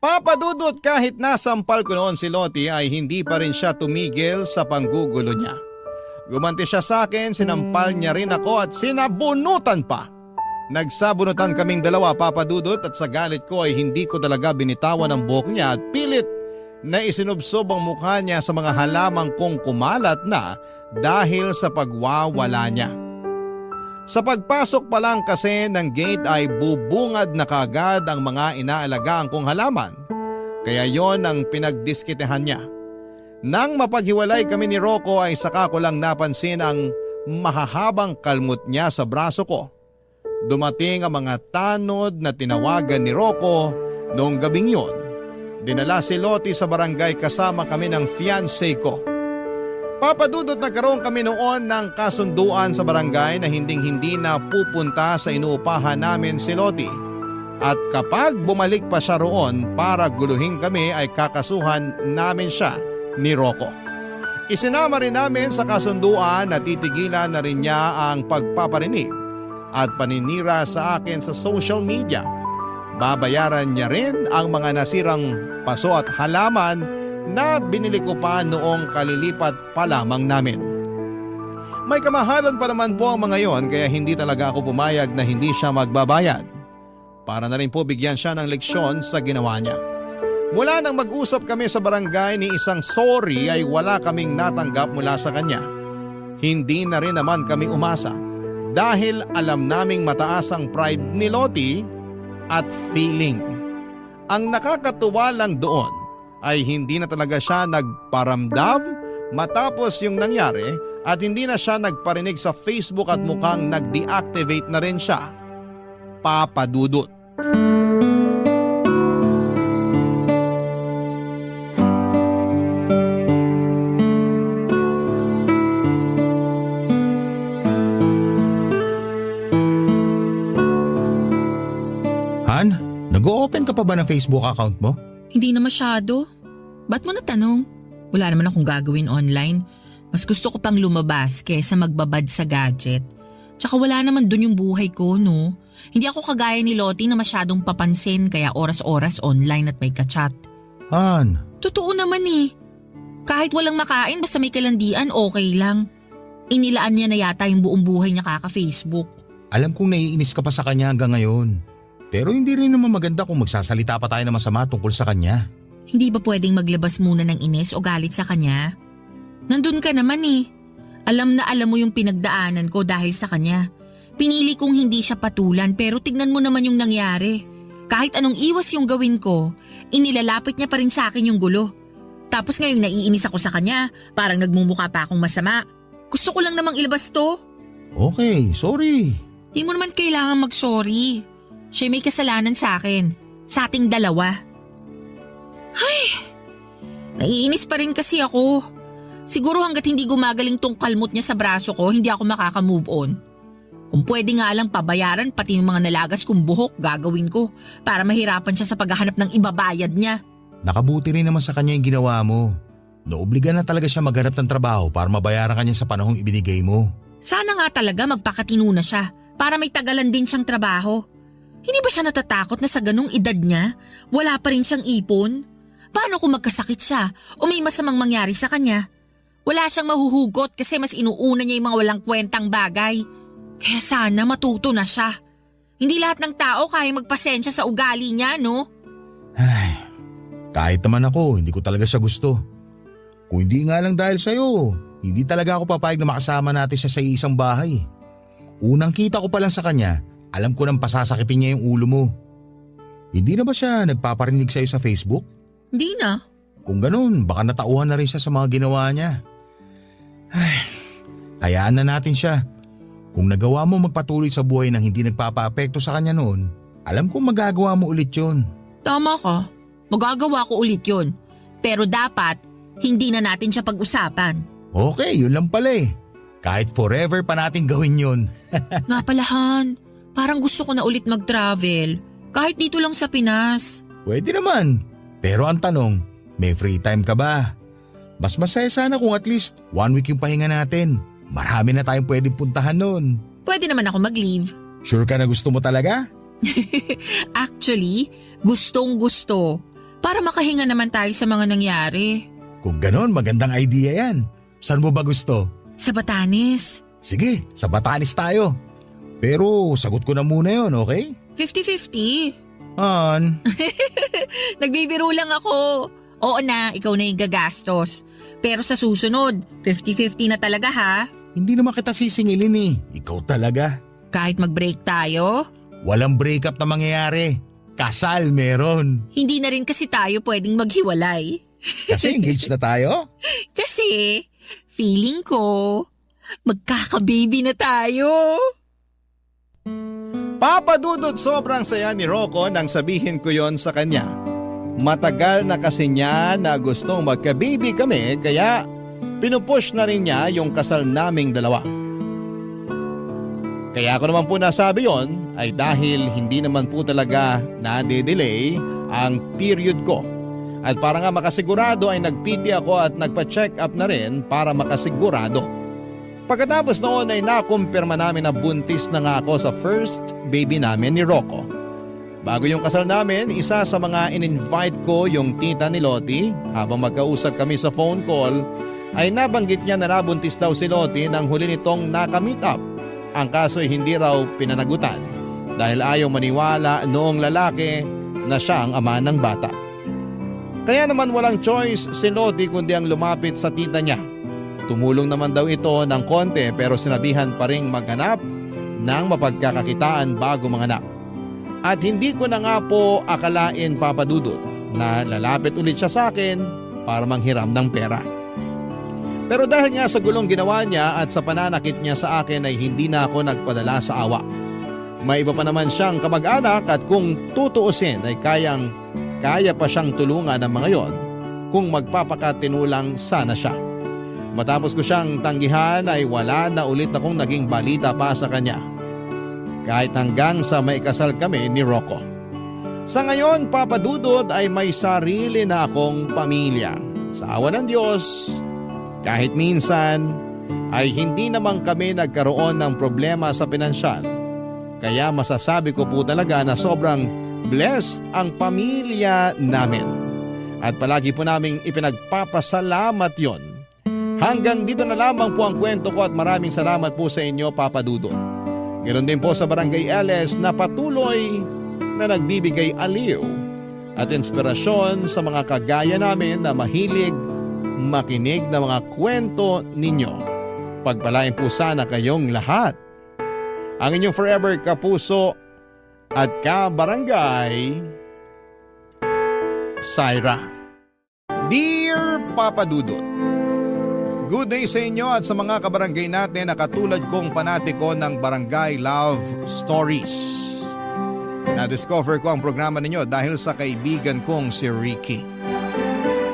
Papa Dudut, kahit nasampal ko noon si Lottie ay hindi pa rin siya tumigil sa panggugulo niya. Gumanti siya sa akin, sinampal niya rin ako at sinabunutan pa. Nagsabunutan kaming dalawa, Papa Dudut, at sa galit ko ay hindi ko talaga binitawan ang buhok niya at pilit na isinubsob ang mukha niya sa mga halamang kong kumalat na dahil sa pagwawala niya. Sa pagpasok pa lang kasi ng gate ay bubungad na kaagad ang mga inaalagaan kong halaman. Kaya yon ang pinagdiskitehan niya. Nang mapaghiwalay kami ni Rocco ay saka ko lang napansin ang mahahabang kalmot niya sa braso ko. Dumating ang mga tanod na tinawagan ni Rocco noong gabing yon. Dinala si Lottie sa barangay kasama kami ng fiancé ko. Papadudot nagkaroon kami noon ng kasunduan sa barangay na hinding-hindi na pupunta sa inuupahan namin si Lottie. At kapag bumalik pa siya roon para guluhin kami ay kakasuhan namin siya ni Rocco. Isinama rin namin sa kasunduan na titigilan na rin niya ang pagpaparinig at paninira sa akin sa social media. Babayaran niya rin ang mga nasirang paso at halaman na binili ko pa noong kalilipat pa lamang namin. May kamahalan pa naman po ang mga yon kaya hindi talaga ako pumayag na hindi siya magbabayad. Para na rin po bigyan siya ng leksyon sa ginawa niya. Mula nang mag-usap kami sa barangay ni isang sorry ay wala kaming natanggap mula sa kanya. Hindi na rin naman kami umasa dahil alam naming mataas ang pride ni Lottie at feeling. Ang nakakatuwa lang doon ay hindi na talaga siya nagparamdam matapos yung nangyari at hindi na siya nagparinig sa Facebook at mukhang nag-deactivate na rin siya. Papadudot. Han, nag-o-open ka pa ba ng Facebook account mo? Hindi na masyado. Ba't mo natanong? Wala naman akong gagawin online. Mas gusto ko pang lumabas kesa magbabad sa gadget. Tsaka wala naman dun yung buhay ko, no? Hindi ako kagaya ni Lottie na masyadong papansin kaya oras-oras online at may kachat. Han, Totoo naman eh. Kahit walang makain basta may kalandian okay lang. Inilaan niya na yata yung buong buhay niya kaka-Facebook. alam kong naiinis ka pa sa kanya hanggang ngayon. Pero hindi rin naman maganda kung magsasalita pa tayo na masama tungkol sa kanya. Hindi ba pwedeng maglabas muna ng inis o galit sa kanya? Nandun ka naman eh. Alam na alam mo yung pinagdaanan ko dahil sa kanya. Pinili kong hindi siya patulan pero tignan mo naman yung nangyari. Kahit anong iwas yung gawin ko, inilalapit niya pa rin sa akin yung gulo. Tapos ngayong naiinis ako sa kanya, parang nagmumukha pa akong masama. Gusto ko lang namang ilabas to. Okay, sorry. Di mo naman kailangan mag-sorry. Siya may kasalanan sa akin. Sa ating dalawa. Ay, naiinis pa rin kasi ako. Siguro hanggat hindi gumagaling tong kalmot niya sa braso ko, hindi ako makaka-move on. Kung pwede nga lang pabayaran pati yung mga nalagas kong buhok, gagawin ko para mahirapan siya sa paghahanap ng ibabayad niya. Nakabuti rin naman sa kanya yung ginawa mo. Naobligan na talaga siya maghanap ng trabaho para mabayaran kanya sa panahong ibinigay mo. Sana nga talaga magpakatino na siya para may tagalan din siyang trabaho. Hindi ba siya natatakot na sa ganung edad niya, wala pa rin siyang ipon? Paano kung magkasakit siya o may masamang mangyari sa kanya? Wala siyang mahuhugot kasi mas inuuna niya yung mga walang kwentang bagay. Kaya sana matuto na siya. Hindi lahat ng tao kaya magpasensya sa ugali niya, no? Ay, kahit naman ako, hindi ko talaga siya gusto. Kung hindi nga lang dahil sa'yo, hindi talaga ako papayag na makasama natin siya sa isang bahay. Unang kita ko pa lang sa kanya, alam ko nang pasasakitin niya yung ulo mo. Hindi na ba siya nagpaparinig sa'yo sa Facebook? Hindi na. Kung ganun, baka natauhan na rin siya sa mga ginawa niya. Ay, hayaan na natin siya. Kung nagawa mo magpatuloy sa buhay nang hindi nagpapaapekto sa kanya noon, alam kong magagawa mo ulit yun. Tama ka. Magagawa ko ulit yun. Pero dapat, hindi na natin siya pag-usapan. Okay, yun lang pala eh. Kahit forever pa natin gawin yun. Nga palahan, parang gusto ko na ulit mag-travel. Kahit dito lang sa Pinas. Pwede naman. Pero ang tanong, may free time ka ba? Mas masaya sana kung at least 1 week yung pahinga natin. Marami na tayong pwedeng puntahan nun. Pwede naman ako mag-leave. Sure ka na gusto mo talaga? Actually, gustong gusto. Para makahinga naman tayo sa mga nangyari. Kung ganon, magandang idea yan. Saan mo ba gusto? Sa Batanes. Sige, sa Batanes tayo. Pero sagot ko na muna yon, okay? 50-50. Han, Nagbibiro lang ako. Oo na, ikaw na yung gagastos. Pero sa susunod, 50-50 na talaga ha. hindi naman kita sisingilin eh. Ikaw talaga. Kahit mag-break tayo, Walang breakup na mangyayari. Kasal meron. hindi na rin kasi tayo pwedeng maghiwalay. Kasi engaged na tayo. Kasi, feeling ko, magkaka-baby na tayo. Papa Dudut, sobrang saya ni Rocco nang sabihin ko yon sa kanya. Matagal na kasi niya na gustong magka-baby kami kaya pinupush na rin niya yung kasal naming dalawa. Kaya ako naman po nasabi yon ay dahil hindi naman po talaga nade-delay ang period ko. At para nga makasigurado ay nag-PT ako at nagpa-check up na rin para makasigurado. Pagkatapos noon ay nakumpirma namin na buntis na nga ako sa first baby namin ni Rocco. Bago yung kasal namin, isa sa mga in-invite ko yung tita ni Lottie. Habang magkausap kami sa phone call, ay nabanggit niya na nabuntis daw si Lottie nang huli nitong naka-meet up. Ang kaso ay hindi raw pinanagutan dahil ayaw maniwala noong lalaki na siya ang ama ng bata. Kaya naman walang choice si Lottie kundi ang lumapit sa tita niya. Tumulong naman daw ito ng konti pero sinabihan pa ring maghanap ng mapagkakakitaan bago manganak. At hindi ko na nga po akalain, Papa Dudut, na lalapit ulit siya sa akin para manghiram ng pera. Pero dahil nga sa gulong ginawa niya at sa pananakit niya sa akin ay hindi na ako nagpadala sa awa. May iba pa naman siyang kamag-anak at kung tutuusin ay kaya pa siyang tulungan ng mga yon kung magpapakatinulang sana siya. Matapos ko siyang tanggihan ay wala na ulit akong naging balita pa sa kanya. Kahit hanggang sa maikasal kami ni Rocco. Sa ngayon, Papa Dudut, ay may sarili na akong pamilya. Sa awa ng Diyos, kahit minsan ay hindi naman kami nagkaroon ng problema sa pinansyal. Kaya masasabi ko po talaga na sobrang blessed ang pamilya namin. At palagi po naming ipinagpapasalamat yon. Hanggang dito na lamang po ang kwento ko at maraming salamat po sa inyo, Papa Dudut. Ganoon din po sa Barangay LS na patuloy na nagbibigay aliw at inspirasyon sa mga kagaya namin na mahilig makinig ng mga kwento ninyo. Pagpalain po sana kayong lahat. Ang inyong forever kapuso at kabarangay, Syra. Dear Papa Dudut, good day sa inyo at sa mga kabarangay natin na katulad kong panatiko ng Barangay Love Stories. Na-discover ko ang programa ninyo dahil sa kaibigan kong si Ricky.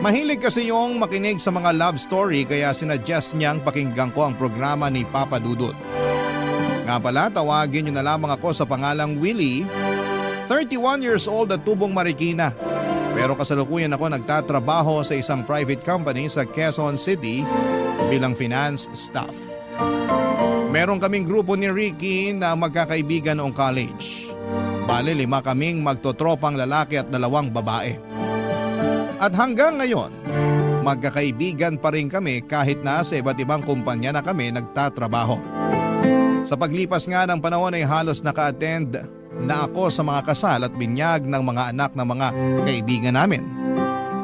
Mahilig kasi yung makinig sa mga love story kaya sinuggest niyang pakinggan ko ang programa ni Papa Dudut. Nga pala, tawagin niyo na lamang ako sa pangalang Willie, 31 years old at tubong Marikina. Pero kasalukuyan ako nagtatrabaho sa isang private company sa Quezon City bilang finance staff. Meron kaming grupo ni Ricky na magkakaibigan noong college. Bale, 5 kaming magtotropang lalaki at 2 babae. At hanggang ngayon, magkakaibigan pa rin kami kahit na sa iba't ibang kumpanya na kami nagtatrabaho. Sa paglipas nga ng panahon ay halos naka-attend na ako sa mga kasal at binyag ng mga anak ng mga kaibigan namin.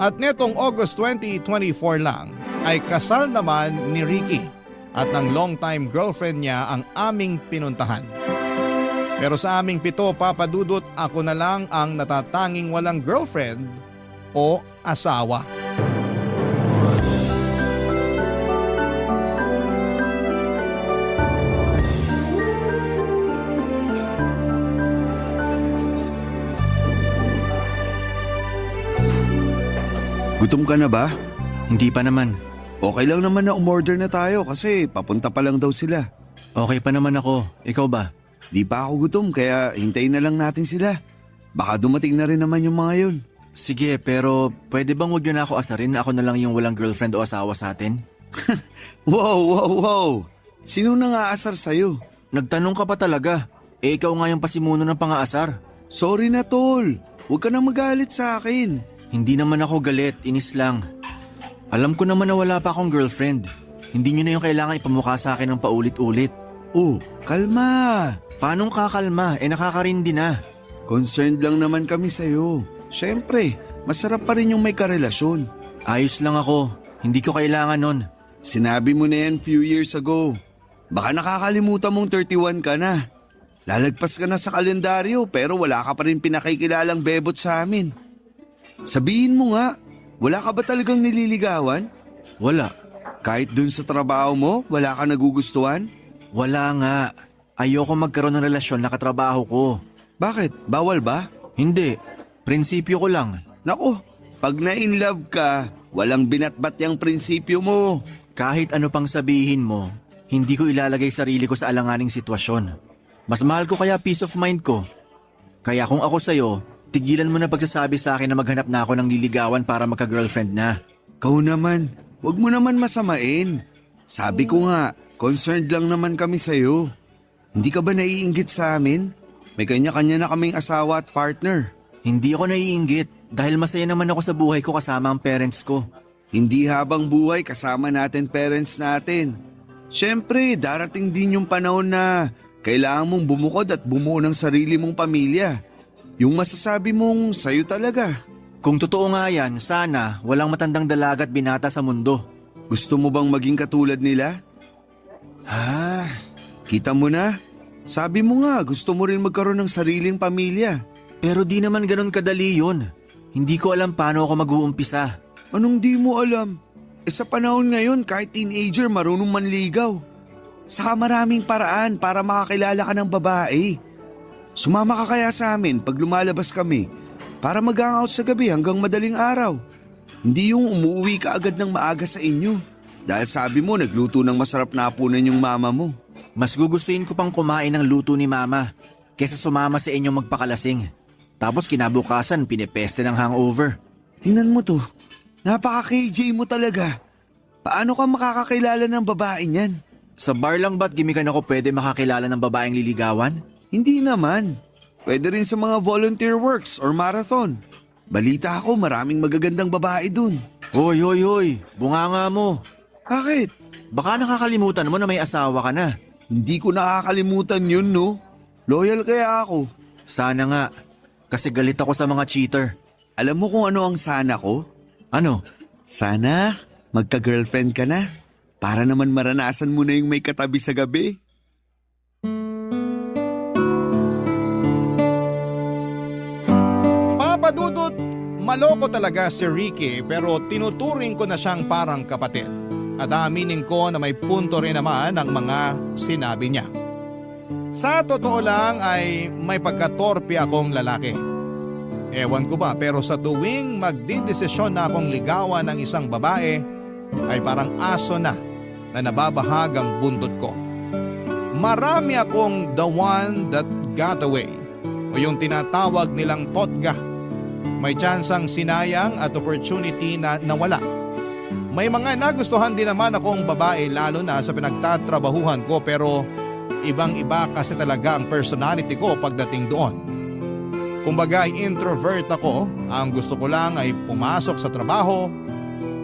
At netong August 2024 lang ay kasal naman ni Ricky at ng long-time girlfriend niya ang aming pinuntahan. Pero sa aming 7, Papa Dudut, ako na lang ang natatanging walang girlfriend o asawa. Gutom ka na ba? Hindi pa naman. Okay lang naman na umorder na tayo kasi papunta pa lang daw sila. Okay pa naman ako. Ikaw ba? Di pa ako gutom kaya hintayin na lang natin sila. Baka dumating na rin naman yung mga yun. Sige, pero pwede bang huwag nyo na ako asarin na ako na lang yung walang girlfriend o asawa sa atin? Wow! Sino nang aasar sa'yo? Nagtanong ka pa talaga. Eh ikaw nga yung pasimuno ng pang-aasar. Sorry na tol, huwag ka na magalit sa akin. Hindi naman ako galit, inis lang. Alam ko naman na wala pa akong girlfriend. Hindi nyo na yung kailangan ipamukha sa akin ng paulit-ulit. Oh, kalma. Paanong kakalma? Nakakarindi na. Concerned lang naman kami sa'yo. Siyempre, masarap pa rin yung may karelasyon. Ayos lang ako. Hindi ko kailangan nun. Sinabi mo na yan few years ago. Baka nakakalimutan mong 31 ka na. Lalagpas ka na sa kalendaryo pero wala ka pa rin pinakikilalang bebot sa amin. Sabihin mo nga, wala ka ba talagang nililigawan? Wala. Kahit dun sa trabaho mo, wala ka nagugustuhan? Wala nga. Ayoko magkaroon ng relasyon na katrabaho ko. Bakit? Bawal ba? Hindi. Prinsipyo ko lang. Nako, pag na-inlove ka, walang binatbat yung prinsipyo mo. Kahit ano pang sabihin mo, hindi ko ilalagay sarili ko sa alanganing sitwasyon. Mas mahal ko kaya peace of mind ko. Kaya kung ako sa'yo, tigilan mo na pagsasabi sa akin na maghanap na ako ng liligawan para magka-girlfriend na. Kau naman, wag mo naman masamain. Sabi ko nga, concerned lang naman kami sa'yo. Hindi ka ba naiinggit sa amin? May kanya-kanya na kaming asawa at partner. Hindi ako naiinggit dahil masaya naman ako sa buhay ko kasama ang parents ko. Hindi habang buhay kasama natin parents natin. Siyempre, darating din yung panahon na kailangan mong bumukod at bumuo ng sarili mong pamilya. Yung masasabi mong sayo talaga. Kung totoo nga yan, sana walang matandang dalaga at binata sa mundo. Gusto mo bang maging katulad nila? Ha? Kita mo na? Sabi mo nga gusto mo rin magkaroon ng sariling pamilya. Pero di naman ganun kadali yun. Hindi ko alam paano ako mag-uumpisa. Anong di mo alam? Sa panahon ngayon kahit teenager marunong manligaw. Saka maraming paraan para makakilala ka ng babae. Sumama ka kaya sa amin pag lumalabas kami para mag-hangout sa gabi hanggang madaling araw. Hindi yung umuwi ka agad ng maaga sa inyo. Dahil sabi mo nagluto ng masarap na hapunan yung mama mo. Mas gugustuhin ko pang kumain ng luto ni mama kesa sumama sa inyo magpakalasing. Tapos kinabukasan pinipeste ng hangover. Tingnan mo to. Napaka-KJ mo talaga. Paano ka makakakilala ng babae niyan? Sa bar lang ba't gimikan ako pwede makakilala ng babaeng liligawan? Hindi naman. Pwede rin sa mga volunteer works or marathon. Balita ako maraming magagandang babae dun. Hoy, hoy, hoy! Bunganga mo! Bakit? Baka nakakalimutan mo na may asawa ka na. Hindi ko nakakalimutan yun, no? Loyal kaya ako. Sana nga. Kasi galit ako sa mga cheater. Alam mo kung ano ang sana ko? Ano? Sana magka-girlfriend ka na. Para naman maranasan mo na yung may katabi sa gabi. Papadudot, maloko talaga si Ricky pero tinuturing ko na siyang parang kapatid. At aminin ko na may punto rin naman ang mga sinabi niya. Sa totoo lang ay may pagkatorpe akong lalaki. Ewan ko ba pero sa tuwing magdidesisyon na akong ligawan ng isang babae ay parang aso na nababahagang buntot ko. Marami akong the one that got away o yung tinatawag nilang totga. May tsansang sinayang at opportunity na nawala. May mga nagustuhan din naman akong babae lalo na sa pinagtatrabahuhan ko pero ibang-iba kasi talaga ang personality ko pagdating doon. Kumbaga ay introvert ako, ang gusto ko lang ay pumasok sa trabaho,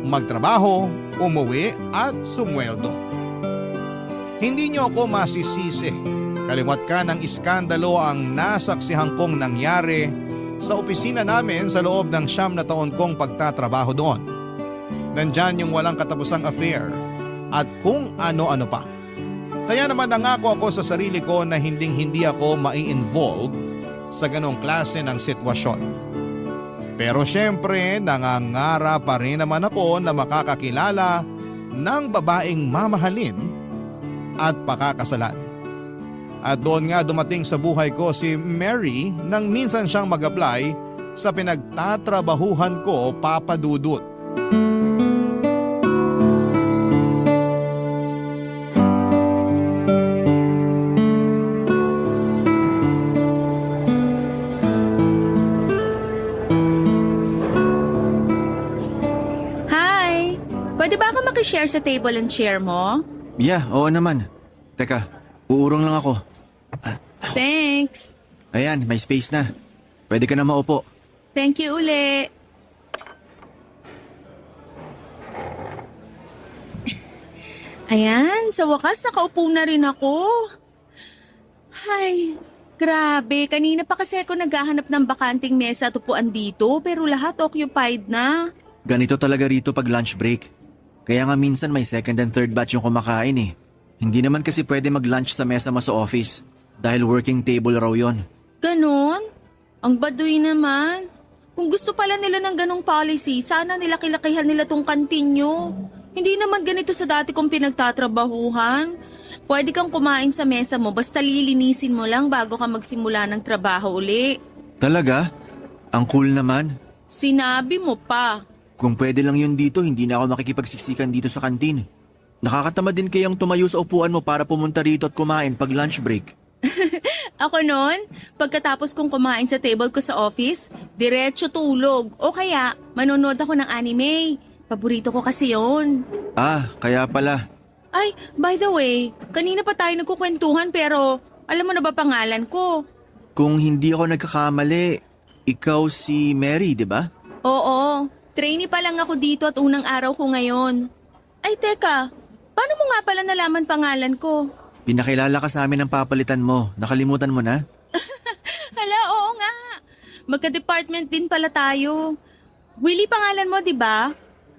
magtrabaho, umuwi at sumweldo. Hindi niyo ako masisisi. Kaliwat ka ng iskandalo ang nasaksihan kong nangyari sa opisina namin sa loob ng 9 na taon kong pagtatrabaho doon. Nandyan yung walang katapusang affair at kung ano-ano pa. Kaya naman nangako ako sa sarili ko na hindi ako mai-involve sa ganong klase ng sitwasyon. Pero syempre nangangarap pa rin naman ako na makakakilala ng babaeng mamahalin at pakakasalan. At doon nga dumating sa buhay ko si Mary nang minsan siyang mag-apply sa pinagtatrabahuhan ko, Papa Dudut. Hi! Pwede ba ako makishare sa table and chair mo? Yeah, oo naman. Teka, uurong lang ako. Thanks! Ayan, may space na. Pwede ka na maupo. Thank you uli! Ayan, sa wakas nakaupo na rin ako. Ay, grabe. Kanina pa kasi ako naghahanap ng bakanting mesa at upuan dito pero lahat occupied na. Ganito talaga rito pag lunch break. Kaya nga minsan may second and third batch yung kumakain eh. Hindi naman kasi pwede mag-lunch sa mesa mo sa office. Dahil working table raw yon. Ganon? Ang baduy naman. Kung gusto pala nila ng ganong policy, sana nilaki-lakihan nila tong kantin nyo. Hindi naman ganito sa dati kong pinagtatrabahuhan. Pwede kang kumain sa mesa mo basta lilinisin mo lang bago ka magsimula ng trabaho uli. Talaga? Ang cool naman. Sinabi mo pa. Kung pwede lang yun dito, hindi na ako makikipagsiksikan dito sa kantin. Nakakatamad din kayang tumayo sa upuan mo para pumunta rito at kumain pag lunch break. Ako noon, pagkatapos kong kumain sa table ko sa office, diretso tulog. O kaya, manonood ako ng anime. Paborito ko kasi yon. Ah, kaya pala. Ay, by the way, kanina pa tayo nagkukwentuhan pero alam mo na ba pangalan ko? Kung hindi ako nagkakamali, ikaw si Mary, di ba? Oo, trainee pa lang ako dito at unang araw ko ngayon. Ay teka, paano mo nga pala nalaman pangalan ko? Pinakilala ka sa amin ng papalitan mo. Nakalimutan mo na? Hala, oo nga. Magka-department din pala tayo. Willie pangalan mo, di ba?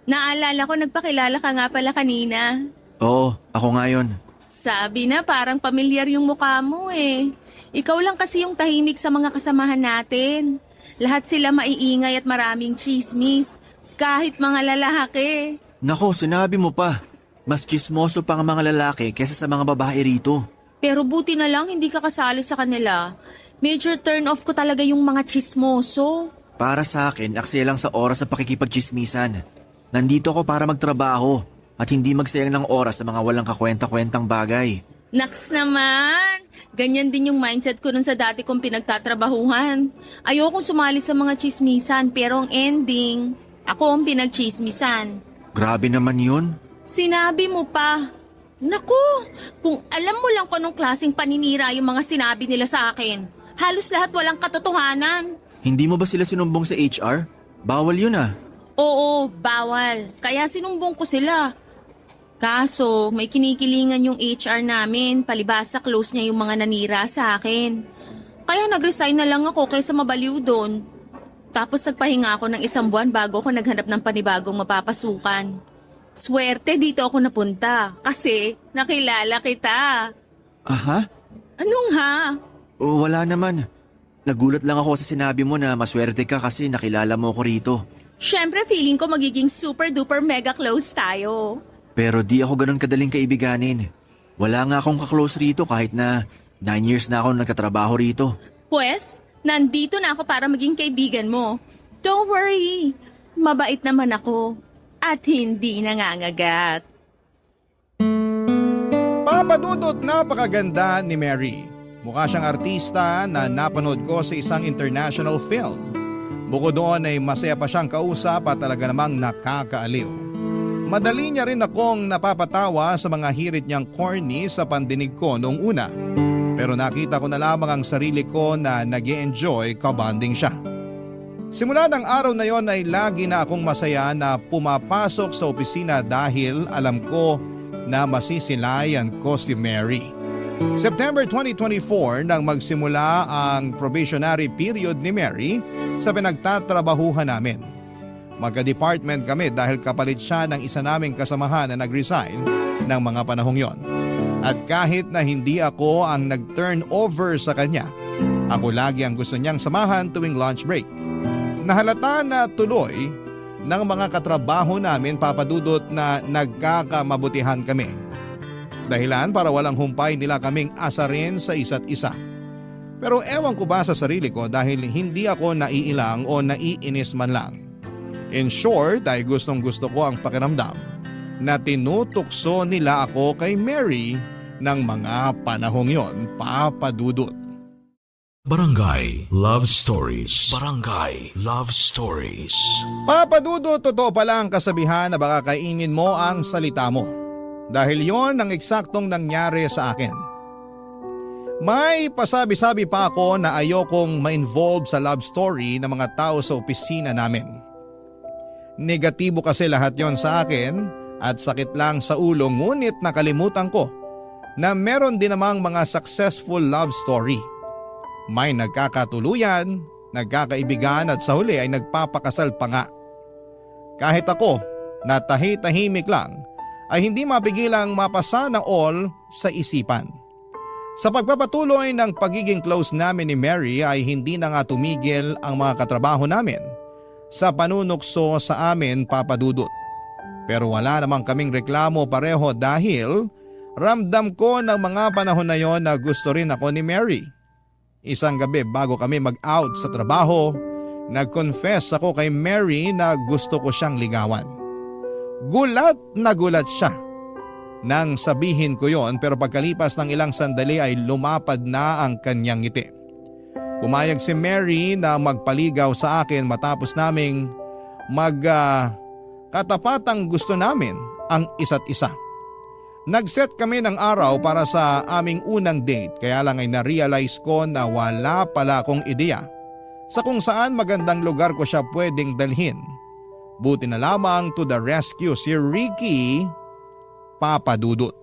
Naalala ko nagpakilala ka nga pala kanina. Oo, ako nga yun. Sabi na parang pamilyar yung mukha mo eh. Ikaw lang kasi yung tahimik sa mga kasamahan natin. Lahat sila maiingay at maraming chismis. Kahit mga lalaki. Nako, sinabi mo pa. Mas chismoso pa ang mga lalaki kaysa sa mga babae rito. Pero buti na lang hindi ka kasali sa kanila. Major turn off ko talaga yung mga chismoso. Para sa akin, aksaya lang sa oras sa pakikipagchismisan. Nandito ako para magtrabaho at hindi magsayang ng oras sa mga walang kakwenta-kwentang bagay. Naks naman! Ganyan din yung mindset ko nun sa dati kong pinagtatrabahuhan. Ayokong sumali sa mga chismisan pero ang ending, ako ang pinagchismisan. Grabe naman yun. Sinabi mo pa. Naku, kung alam mo lang kung anong klaseng paninira yung mga sinabi nila sa akin. Halos lahat walang katotohanan. Hindi mo ba sila sinumbong sa HR? Bawal yun ah. Oo, bawal. Kaya sinumbong ko sila. Kaso, may kinikilingan yung HR namin. Palibasa close niya yung mga nanira sa akin. Kaya nag-resign na lang ako kaysa mabaliw doon. Tapos nagpahinga ako ng 1 buwan bago ako naghanap ng panibagong mapapasukan. Swerte dito ako napunta kasi nakilala kita. Aha? Anong ha? Wala naman. Nagulat lang ako sa sinabi mo na maswerte ka kasi nakilala mo ako rito. Siyempre feeling ko magiging super duper mega close tayo. Pero di ako ganun kadaling kaibiganin. Wala nga akong kaklose rito kahit na 9 years na ako nagkatrabaho rito. Pues, nandito na ako para maging kaibigan mo. Don't worry, mabait naman ako. At hindi nangangagat. Papadudot, napakaganda ni Mary. Mukha siyang artista na napanood ko sa isang international film. Bukod doon ay masaya pa siyang kausap at talaga namang nakakaaliw. Madali niya rin akong napapatawa sa mga hirit niyang corny sa pandinig ko noong una. Pero nakita ko na lamang ang sarili ko na nag-e-enjoy kabanding siya. Simula ng araw na yon ay lagi na akong masaya na pumapasok sa opisina dahil alam ko na masisilayan ko si Mary. September 2024 nang magsimula ang probationary period ni Mary sa pinagtatrabahuhan namin. Magka-department kami dahil kapalit siya ng isa naming kasamahan na nag-resign ng mga panahong yon. At kahit na hindi ako ang nag-turn over sa kanya, ako lagi ang gusto niyang samahan tuwing lunch break. Nahalata na tuloy ng mga katrabaho namin, Papadudot, na nagkakamabutihan kami. Dahilan para walang humpay nila kaming asarin sa isa't isa. Pero ewan ko ba sa sarili ko dahil hindi ako naiilang o naiinis man lang. In short, ay gustong gusto ko ang pakiramdam na tinutukso nila ako kay Mary ng mga panahong yon, Papadudot. Barangay Love Stories. Barangay Love Stories. Papadudot, totoo pala ang kasabihan na baka kainin mo ang salita mo. Dahil yon ang eksaktong nangyari sa akin. May pasabi-sabi pa ako na ayokong ma-involve sa love story ng mga tao sa opisina namin. Negatibo kasi lahat yon sa akin at sakit lang sa ulo, ngunit nakalimutan ko na meron din namang mga successful love story. May nagkakatuluyan, nagkakaibigan at sa huli ay nagpapakasal pa nga. Kahit ako, na tahimik lang, ay hindi mapigilang mapasa na all sa isipan. Sa pagpapatuloy ng pagiging close namin ni Mary ay hindi na nga tumigil ang mga katrabaho namin sa panunukso sa amin, Papa Dudut. Pero wala namang kaming reklamo pareho dahil ramdam ko ng mga panahon na yon na gusto rin ako ni Mary. Isang gabi bago kami mag-out sa trabaho, nag-confess ako kay Mary na gusto ko siyang ligawan. Gulat na gulat siya nang sabihin ko yon, pero pagkalipas ng ilang sandali ay lumapad na ang kanyang ngiti. Pumayag si Mary na magpaligaw sa akin matapos naming katapatang gusto namin ang isa't isa. Nag-set kami ng araw para sa aming unang date, kaya lang ay na-realize ko na wala pala akong ideya sa kung saan magandang lugar ko siya pwedeng dalhin. Buti na lamang to the rescue si Ricky, Papa Dudut.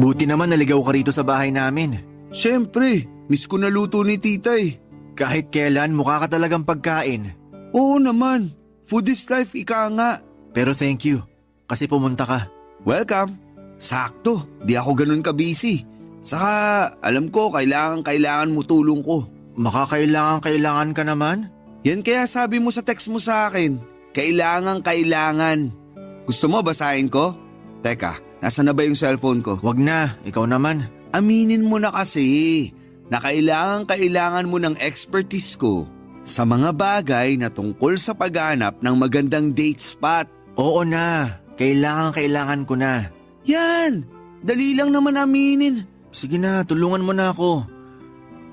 Buti naman naligaw ka rito sa bahay namin. Siyempre, miss ko na luto ni tita eh. Kahit kailan mukha ka talagang pagkain. Oo naman, food is life, ika nga. Pero thank you, kasi pumunta ka. Welcome. Sakto, di ako ganun ka-busy. Saka alam ko kailangan mo tulong ko. Makakailangan ka naman? Yan kaya sabi mo sa text mo sa akin, kailangan. Gusto mo basahin ko? Teka, nasa na ba yung cellphone ko? Wag na, ikaw naman. Aminin mo na kasi na kailangan mo ng expertise ko sa mga bagay na tungkol sa paghanap ng magandang date spot. Oo na, kailangan ko na. Yan, dali lang naman aminin. Sige na, tulungan mo na ako.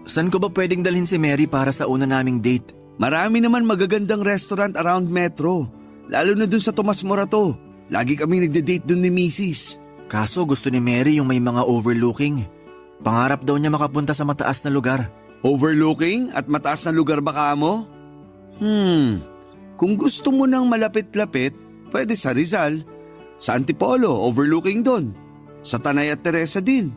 Saan ko ba pwedeng dalhin si Mary para sa una naming date? Marami naman magagandang restaurant around Metro, lalo na dun sa Tomas Morato. Lagi kami nagde-date dun ni Mrs. Kaso gusto ni Mary yung may mga overlooking. Pangarap daw niya makapunta sa mataas na lugar. Overlooking at mataas na lugar ba ka mo? Kung gusto mo ng malapit-lapit, pwede sa Rizal. Sa Antipolo, overlooking doon. Sa Tanay at Teresa din.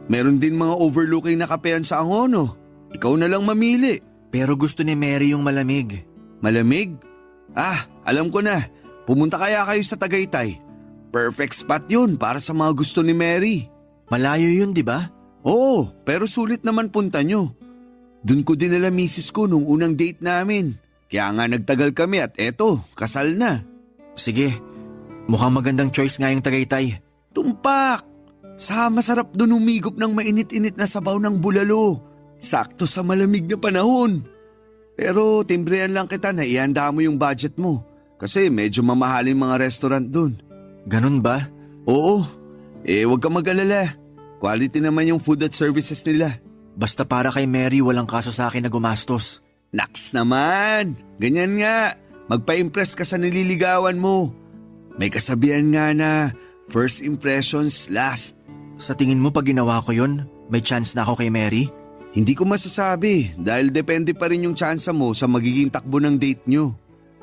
Meron din mga overlooking na kapehan sa Angono. Ikaw na lang mamili. Pero gusto ni Mary yung malamig. Malamig? Alam ko na. Pumunta kaya kayo sa Tagaytay. Perfect spot yun para sa mga gusto ni Mary. Malayo yun, di ba? Oo, pero sulit naman punta nyo. Dun ko dinala misis ko nung unang date namin. Kaya nga nagtagal kami at eto, kasal na. Sige, mukhang magandang choice nga yung Tagaytay. Tumpak! Saka masarap dun umigop ng mainit-init na sabaw ng bulalo. Sakto sa malamig na panahon. Pero timbrehan lang kita na ihanda mo yung budget mo. Kasi medyo mamahalin mga restaurant dun. Ganun ba? Oo, wag ka mag-alala. Quality naman yung food at services nila. Basta para kay Mary walang kaso sa akin na gumastos. Naks naman! Ganyan nga, magpa-impress ka sa nililigawan mo. May kasabihan nga na first impressions last. Sa tingin mo pag ginawa ko yun, may chance na ako kay Mary? Hindi ko masasabi dahil depende pa rin yung tsansa mo sa magiging takbo ng date nyo.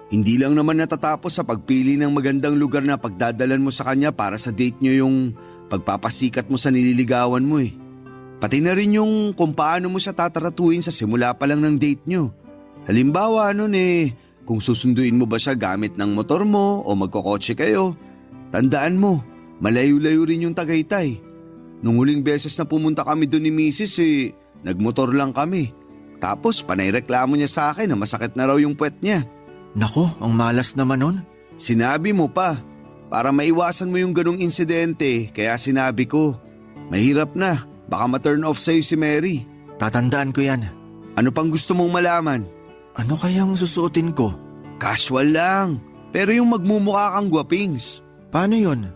Hindi lang naman natatapos sa pagpili ng magandang lugar na pagdadalan mo sa kanya para sa date nyo yung pagpapasikat mo sa nililigawan mo eh. Pati na rin yung kung paano mo siya tataratuin sa simula pa lang ng date nyo. Halimbawa kung susunduin mo ba siya gamit ng motor mo o magkokotse kayo, tandaan mo, malayo-layo rin yung Tagaytay. Nung huling beses na pumunta kami doon ni Mrs. Nagmotor lang kami. Tapos panay reklamo niya sa akin na masakit na raw yung puwet niya. Nako, ang malas naman nun. Sinabi mo pa, para maiwasan mo yung ganong insidente, kaya sinabi ko, mahirap na, baka ma-turn off sa'yo si Mary. Tatandaan ko yan. Ano pang gusto mong malaman? Ano kayang susuotin ko? Casual lang, pero yung magmumukha kang gwapings. Paano yun?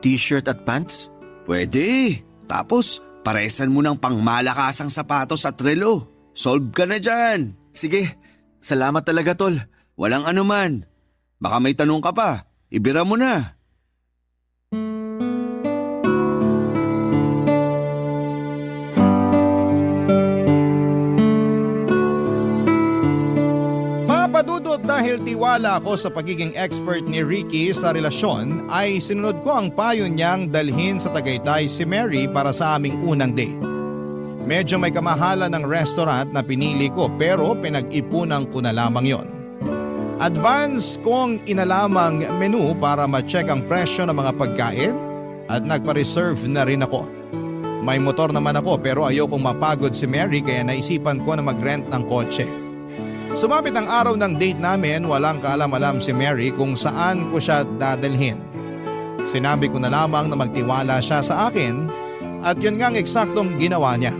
T-shirt at pants? Pwede, tapos paresan mo ng pangmalakasang sapatos at relo. Solve ka na dyan. Sige, salamat talaga tol. Walang anuman. Baka may tanong ka pa, ibira mo na. Papadudot dahil tiwala ako sa pagiging expert ni Ricky sa relasyon ay sinunod ko ang payo niyang dalhin sa Tagaytay si Mary para sa aming unang date. Medyo may kamahalan ng restaurant na pinili ko pero pinag-ipunan ko na lamang yon. Advance kong inalamang menu para ma-check ang presyo ng mga pagkain at nagpa-reserve na rin ako. May motor naman ako pero ayokong mapagod si Mary kaya naisipan ko na mag-rent ng kotse. Sumapit ang araw ng date namin, walang kaalam-alam si Mary kung saan ko siya dadalhin. Sinabi ko na lamang na magtiwala siya sa akin at yun nga ang eksaktong ginawa niya.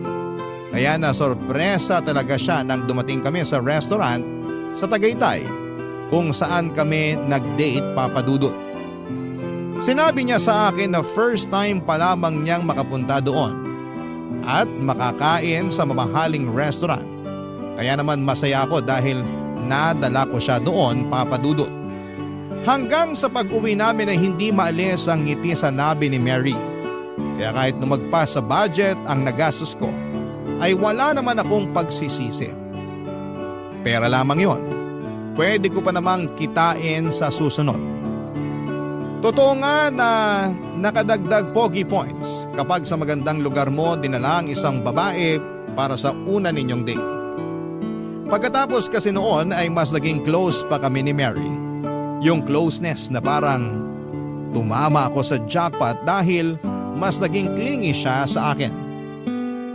Kaya nasorpresa talaga siya nang dumating kami sa restaurant sa Tagaytay kung saan kami nag-date, Papa Dudut. Sinabi niya sa akin na first time pa lamang niyang makapunta doon at makakain sa mamahaling restaurant. Kaya naman masaya ako dahil nadala ko siya doon, Papa Dudut. Hanggang sa pag-uwi namin ay hindi maalis ang ngiti sa nabi ni Mary. Kaya kahit lumagpas sa budget ang nagastos ko, ay wala naman akong pagsisisi. Pera lamang yon. Pwede ko pa namang kitain sa susunod. Totoo nga na nakadagdag pogi points kapag sa magandang lugar mo dinala ang isang babae para sa una ninyong date. Pagkatapos kasi noon ay mas naging close pa kami ni Mary. Yung closeness na parang tumama ako sa jackpot dahil mas naging clingy siya sa akin.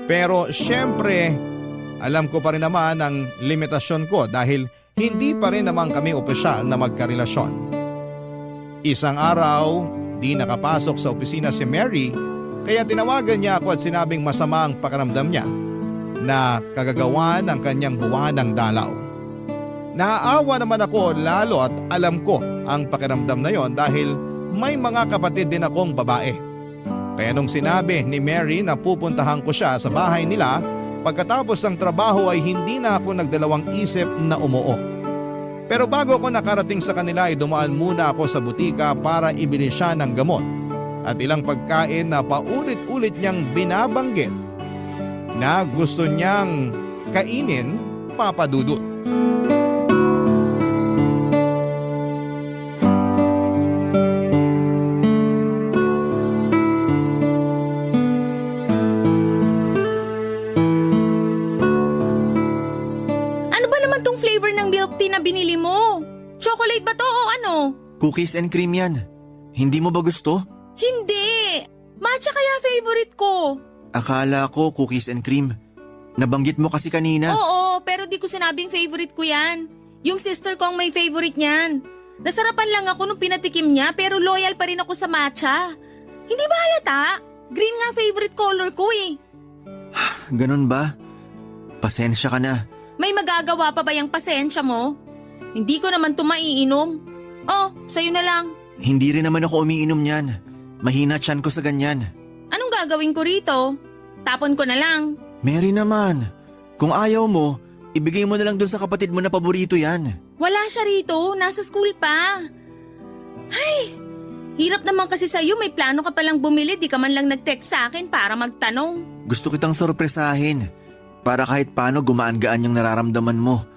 Pero syempre, alam ko pa rin naman ang limitasyon ko dahil hindi pa rin naman kami opisyal na magkarelasyon. Isang araw, di nakapasok sa opisina si Mary kaya tinawagan niya ako at sinabing masama ang pakiramdam niya na kagagawa ng kanyang buwanang dalaw. Naaawa naman ako lalo at alam ko ang pakiramdam na yon dahil may mga kapatid din akong babae. Kaya nung sinabi ni Mary na pupuntahan ko siya sa bahay nila pagkatapos ng trabaho ay hindi na ako nagdalawang isip na umuo. Pero bago ako nakarating sa kanila ay dumaan muna ako sa butika para ibili siya ng gamot at ilang pagkain na paulit-ulit niyang binabanggit na gusto niyang kainin, Papa Dudut. Na binili mo? Chocolate ba to o ano? Cookies and cream yan. Hindi mo ba gusto? Hindi! Matcha kaya favorite ko. Akala ko cookies and cream. Nabanggit mo kasi kanina. Oo, pero di ko sinabing favorite ko yan. Yung sister ko ang may favorite niyan. Nasarapan lang ako nung pinatikim niya pero loyal pa rin ako sa matcha. Hindi ba halata? Green nga favorite color ko eh. Ganun ba? Pasensya ka na. May magagawa pa ba yung pasensya mo? Hindi ko naman ito maiinom. Oh, sa'yo na lang. Hindi rin naman ako umiinom niyan. Mahina tiyan ko sa ganyan. Anong gagawin ko rito? Tapon ko na lang. Mary naman, kung ayaw mo, ibigay mo na lang dun sa kapatid mo na paborito yan. Wala siya rito, nasa school pa. Ay, hirap naman kasi sa'yo, may plano ka palang bumili, di ka man lang nag-text sa akin para magtanong. Gusto kitang sorpresahin. Para kahit paano gumaan-gaan yung nararamdaman mo.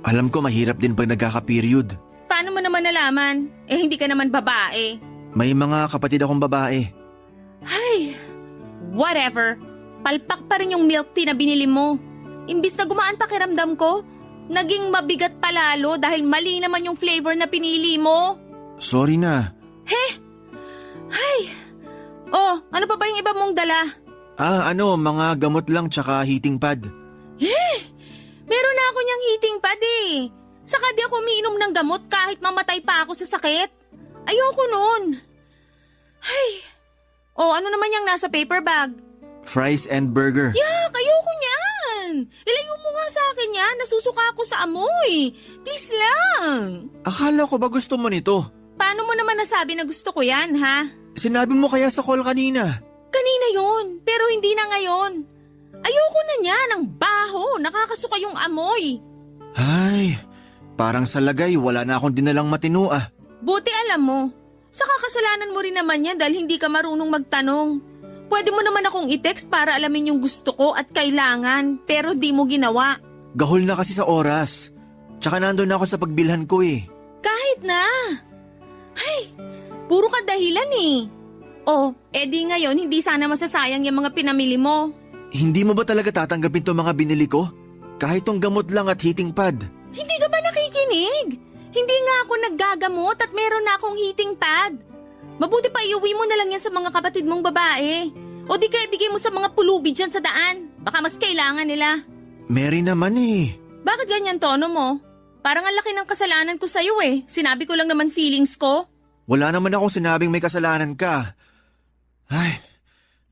Alam ko mahirap din pag nagkaka-period. Paano mo naman nalaman? Eh hindi ka naman babae. May mga kapatid akong babae. Ay, whatever. Palpak pa rin yung milk tea na binili mo. Imbis na gumaan pakiramdam ko, naging mabigat pa lalo dahil mali naman yung flavor na pinili mo. Sorry na. Ay, oh, ano pa ba yung iba mong dala? Mga gamot lang tsaka heating pad. Meron na ako niyang heating pad eh. Saka di ako umiinom ng gamot kahit mamatay pa ako sa sakit. Ayoko nun. Ay, oh ano naman yung nasa paper bag? Fries and burger. Yak, ayoko niyan. Ilayo mo nga sa akin yan, nasusuka ako sa amoy. Please lang. Akala ko ba gusto mo nito? Paano mo naman nasabi na gusto ko yan, ha? Sinabi mo kaya sa call kanina? Kanina yon, pero hindi na ngayon. Ayoko na niyan, ang baho, nakakasuka yung amoy. Ay, parang sa lagay wala na akong dinalang matino ah. Buti alam mo, sa kakasalanan mo rin naman yan dahil hindi ka marunong magtanong. Pwede mo naman akong i-text para alamin yung gusto ko at kailangan, pero di mo ginawa. Gahol na kasi sa oras. Tsaka nandun ako sa pagbilhan ko eh. Kahit na. Ay, puro ka dahilan eh. Oh, edi ngayon hindi sana masasayang yung mga pinamili mo. Hindi mo ba talaga tatanggapin tong mga binili ko? Kahit tong gamot lang at heating pad. Hindi ka ba nakikinig? Hindi nga ako naggagamot at meron na akong heating pad. Mabuti pa iuwi mo na lang yan sa mga kapatid mong babae. O di kaya bigay mo sa mga pulubi dyan sa daan. Baka mas kailangan nila. Mary naman eh. Bakit ganyan tono mo? Parang ang laki ng kasalanan ko sa'yo eh. Sinabi ko lang naman feelings ko. Wala naman akong sinabing may kasalanan ka. Ay,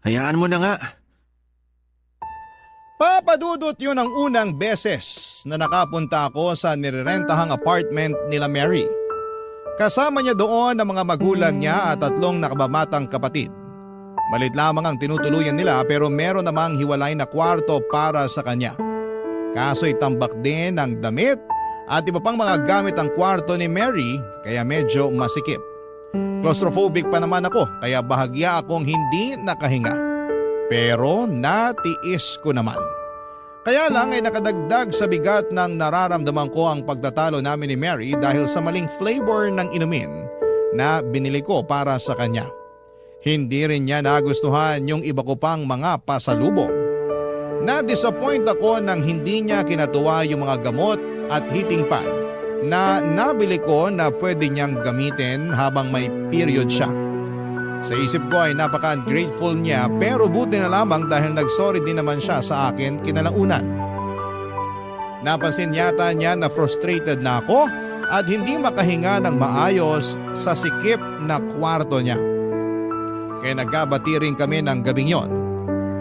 hayaan mo na nga. Papadudot yun ang unang beses na nakapunta ako sa nirerentahang apartment nila Mary. Kasama niya doon ang mga magulang niya at 3 nakababatang kapatid. Malit lamang ang tinutuluyan nila pero meron namang hiwalay na kwarto para sa kanya. Kaso'y tambak din ang damit at iba pang mga gamit ang kwarto ni Mary kaya medyo masikip. Claustrophobic pa naman ako kaya bahagya akong hindi nakahinga. Pero natiis ko naman. Kaya lang ay nakadagdag sa bigat ng nararamdaman ko ang pagtatalo namin ni Mary dahil sa maling flavor ng inumin na binili ko para sa kanya. Hindi rin niya nagustuhan yung iba ko pang mga pasalubong. Na-disappoint ako nang hindi niya kinatuwa yung mga gamot at heating pad na nabili ko na pwede niyang gamitin habang may period siya. Sa isip ko ay napaka-ungrateful niya pero buti na lamang dahil nagsorry din naman siya sa akin kinalaunan. Napansin yata niya na frustrated na ako at hindi makahinga ng maayos sa sikip na kwarto niya. Kaya nagkabati rin kami ng gabing yon.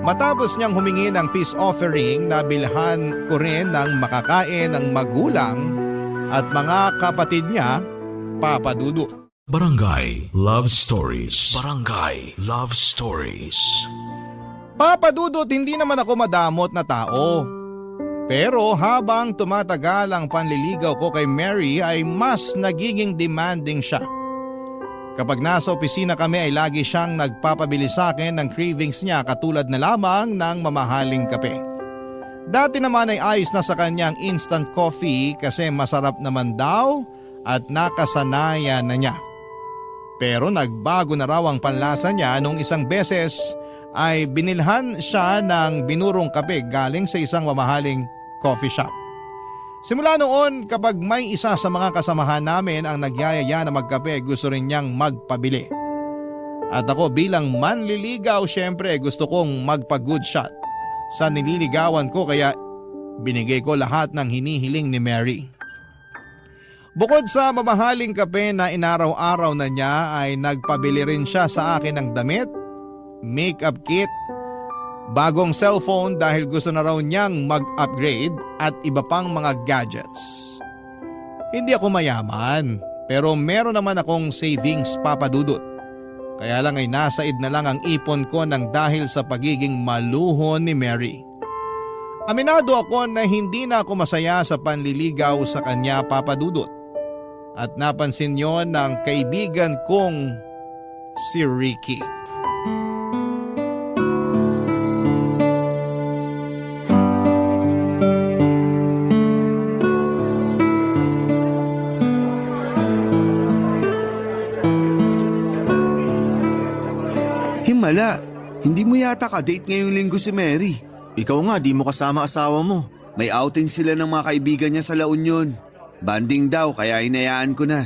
Matapos niyang humingi ng peace offering na bilhan ko rin ng makakain ng magulang at mga kapatid niya, Papa Dudu. Barangay Love Stories. Barangay Love Stories. Papa Dudut, hindi naman ako madamot na tao. Pero habang tumatagal ang panliligaw ko kay Mary ay mas nagiging demanding siya. Kapag nasa opisina kami ay lagi siyang nagpapabili sa akin ng cravings niya katulad na lamang ng mamahaling kape. Dati naman ay ayos na sa kanyang instant coffee kasi masarap naman daw at nakasanayan na niya. Pero nagbago na raw ang panlasa niya nung isang beses ay binilhan siya ng binurong kape galing sa isang mamahaling coffee shop. Simula noon kapag may isa sa mga kasamahan namin ang nagyayaya na magkape gusto rin niyang magpabili. At ako bilang manliligaw syempre gusto kong magpa-good shot sa nililigawan ko kaya binigay ko lahat ng hinihiling ni Mary. Bukod sa mamahaling kape na inaraw-araw na niya ay nagpabili rin siya sa akin ng damit, makeup kit, bagong cellphone dahil gusto na raw niyang mag-upgrade at iba pang mga gadgets. Hindi ako mayaman pero meron naman akong savings, Papa Dudut. Kaya lang ay nasaid na lang ang ipon ko ng dahil sa pagiging maluhon ni Mary. Aminado ako na hindi na ako masaya sa panliligaw sa kanya, Papa Dudut. At napansin yon ng kaibigan kong si Ricky. Himala, hindi mo yata ka-date ngayong linggo si Mary. Ikaw nga, di mo kasama asawa mo. May outing sila ng mga kaibigan niya sa La Union. Banding daw kaya hinayaan ko na.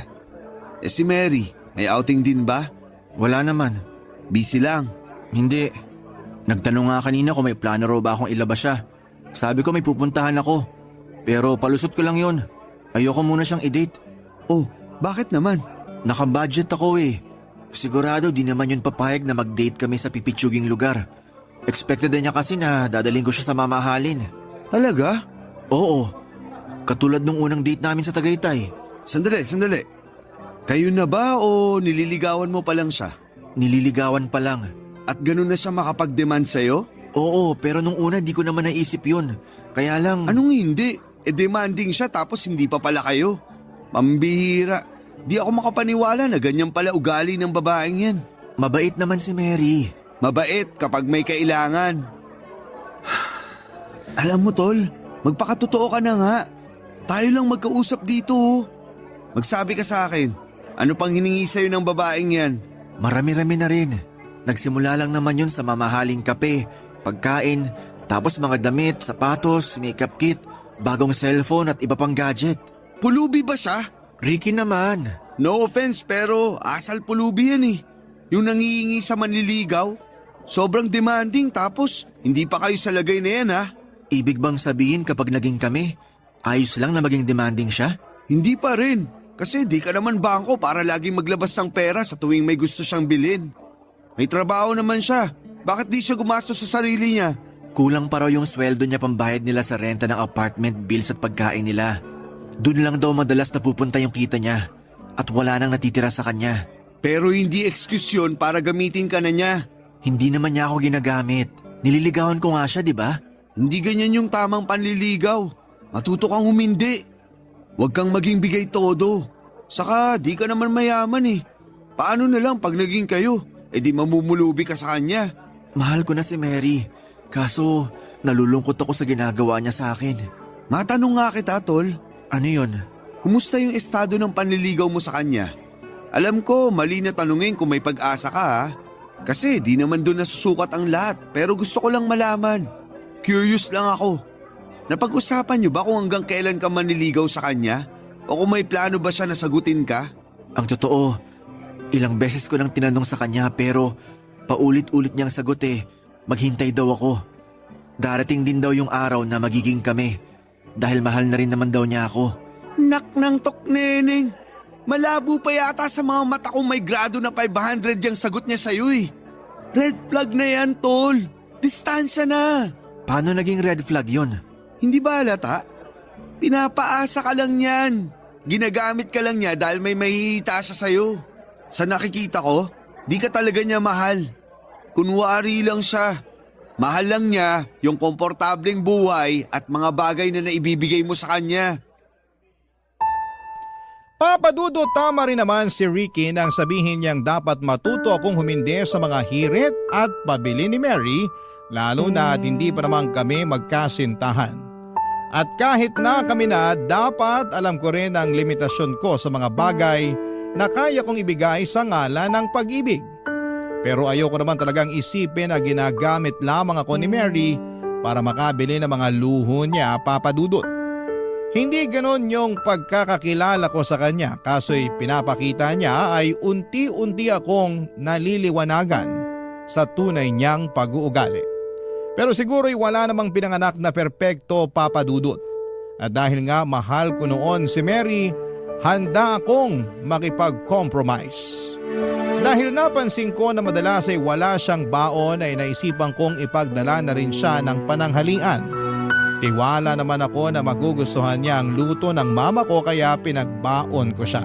Si Mary, may outing din ba? Wala naman. Busy lang. Hindi. Nagtanong nga kanina kung may plano raw ba akong ilabas siya. Sabi ko may pupuntahan ako. Pero palusot ko lang yon. Ayoko muna siyang i-date. Oh, bakit naman? Naka-budget ako eh. Sigurado di naman yun papayag na mag-date kami sa pipitsuging lugar. Expected na niya kasi na dadaling ko siya sa mamahalin. Talaga? Oo. Katulad nung unang date namin sa Tagaytay. Sandali. Kayo na ba o nililigawan mo pa lang siya? Nililigawan pa lang. At ganun na siya makapag-demand sa'yo? Oo, pero nung una di ko naman naisip yun. Kaya lang… Anong hindi? Demanding siya tapos hindi pa pala kayo. Pambihira. Di ako makapaniwala na ganyan pala ugali ng babaeng yan. Mabait naman si Mary. Mabait kapag may kailangan. Alam mo tol, magpakatotoo ka na nga. Tayo lang magkausap dito. Magsabi ka sa akin, ano pang hiningi sa'yo ng babaeng yan? Marami-rami na rin. Nagsimula lang naman yun sa mamahaling kape, pagkain, Tapos mga damit, sapatos, makeup kit, bagong cellphone at iba pang gadget. Pulubi ba siya? Ricky naman. No offense pero asal pulubi yan eh. Yung nangihingi sa manliligaw. Sobrang demanding tapos hindi pa kayo sa lagay na yan ha. Ibig bang sabihin kapag naging kami, ayos lang na maging demanding siya? Hindi pa rin. Kasi di ka naman bangko para laging maglabas ng pera sa tuwing may gusto siyang bilhin. May trabaho naman siya. Bakit di siya gumastos sa sarili niya? Kulang pa raw yung sweldo niya pambayad nila sa renta ng apartment bills at pagkain nila. Doon lang daw madalas napupunta yung kita niya at wala nang natitira sa kanya. Pero hindi excuse yun para gamitin ka na niya. Hindi naman niya ako ginagamit. Nililigawan ko nga siya, di ba? Hindi ganyan yung tamang panliligaw. Matuto kang humindi. Huwag kang maging bigay todo. Saka di ka naman mayaman eh. Paano na lang pag naging kayo? E di mamumulubi ka sa kanya. Mahal ko na si Mary. Kaso nalulungkot ako sa ginagawa niya sa akin. Matanong nga kita, tol. Ano yun? Kumusta yung estado ng panliligaw mo sa kanya? Alam ko, mali na tanungin kung may pag-asa ka ha. Kasi di naman doon nasusukat ang lahat pero gusto ko lang malaman. Curious lang ako. Napag-usapan niyo ba kung hanggang kailan ka manliligaw sa kanya? O kung may plano ba siya na sagutin ka? Ang totoo, ilang beses ko nang tinanong sa kanya pero paulit-ulit niyang sagot maghintay daw ako. Darating din daw yung araw na magiging kami dahil mahal na rin naman daw niya ako. Nak ng tok, neneng. Malabo pa yata sa mga mata kong may grado na 500 yung sagot niya sa'yo eh. Red flag na yan, tol. Distansya na. Paano naging red flag yun? Hindi ba halata? Pinapaasa ka lang yan. Ginagamit ka lang niya dahil may mahihita siya sa'yo. Sa nakikita ko, di ka talaga niya mahal. Kunwari lang siya. Mahal lang niya yung komportableng buhay at mga bagay na naibibigay mo sa kanya. Papadudo, tama rin naman si Ricky nang sabihin niyang dapat matuto akong humindi sa mga hirit at pabili ni Mary, lalo na at hindi pa naman kami magkasintahan. At kahit na kami na, dapat alam ko rin ang limitasyon ko sa mga bagay na kaya kong ibigay sa ngalan ng pag-ibig. Pero ayoko naman talagang isipin na ginagamit lamang ako ni Mary para makabili ng mga luho niya, Papadudot. Hindi ganon yung pagkakakilala ko sa kanya, kaso'y pinapakita niya ay unti-unti akong naliliwanagan sa tunay niyang pag-uugali. Pero siguro'y wala namang pinanganak na perpekto, Papadudot. At dahil nga mahal ko noon si Mary, handa akong makipag-compromise. Dahil napansin ko na madalas ay wala siyang baon ay naisipan kong ipagdala na rin siya ng pananghalian. Tiwala naman ako na magugustuhan niya ang luto ng mama ko kaya pinagbaon ko siya.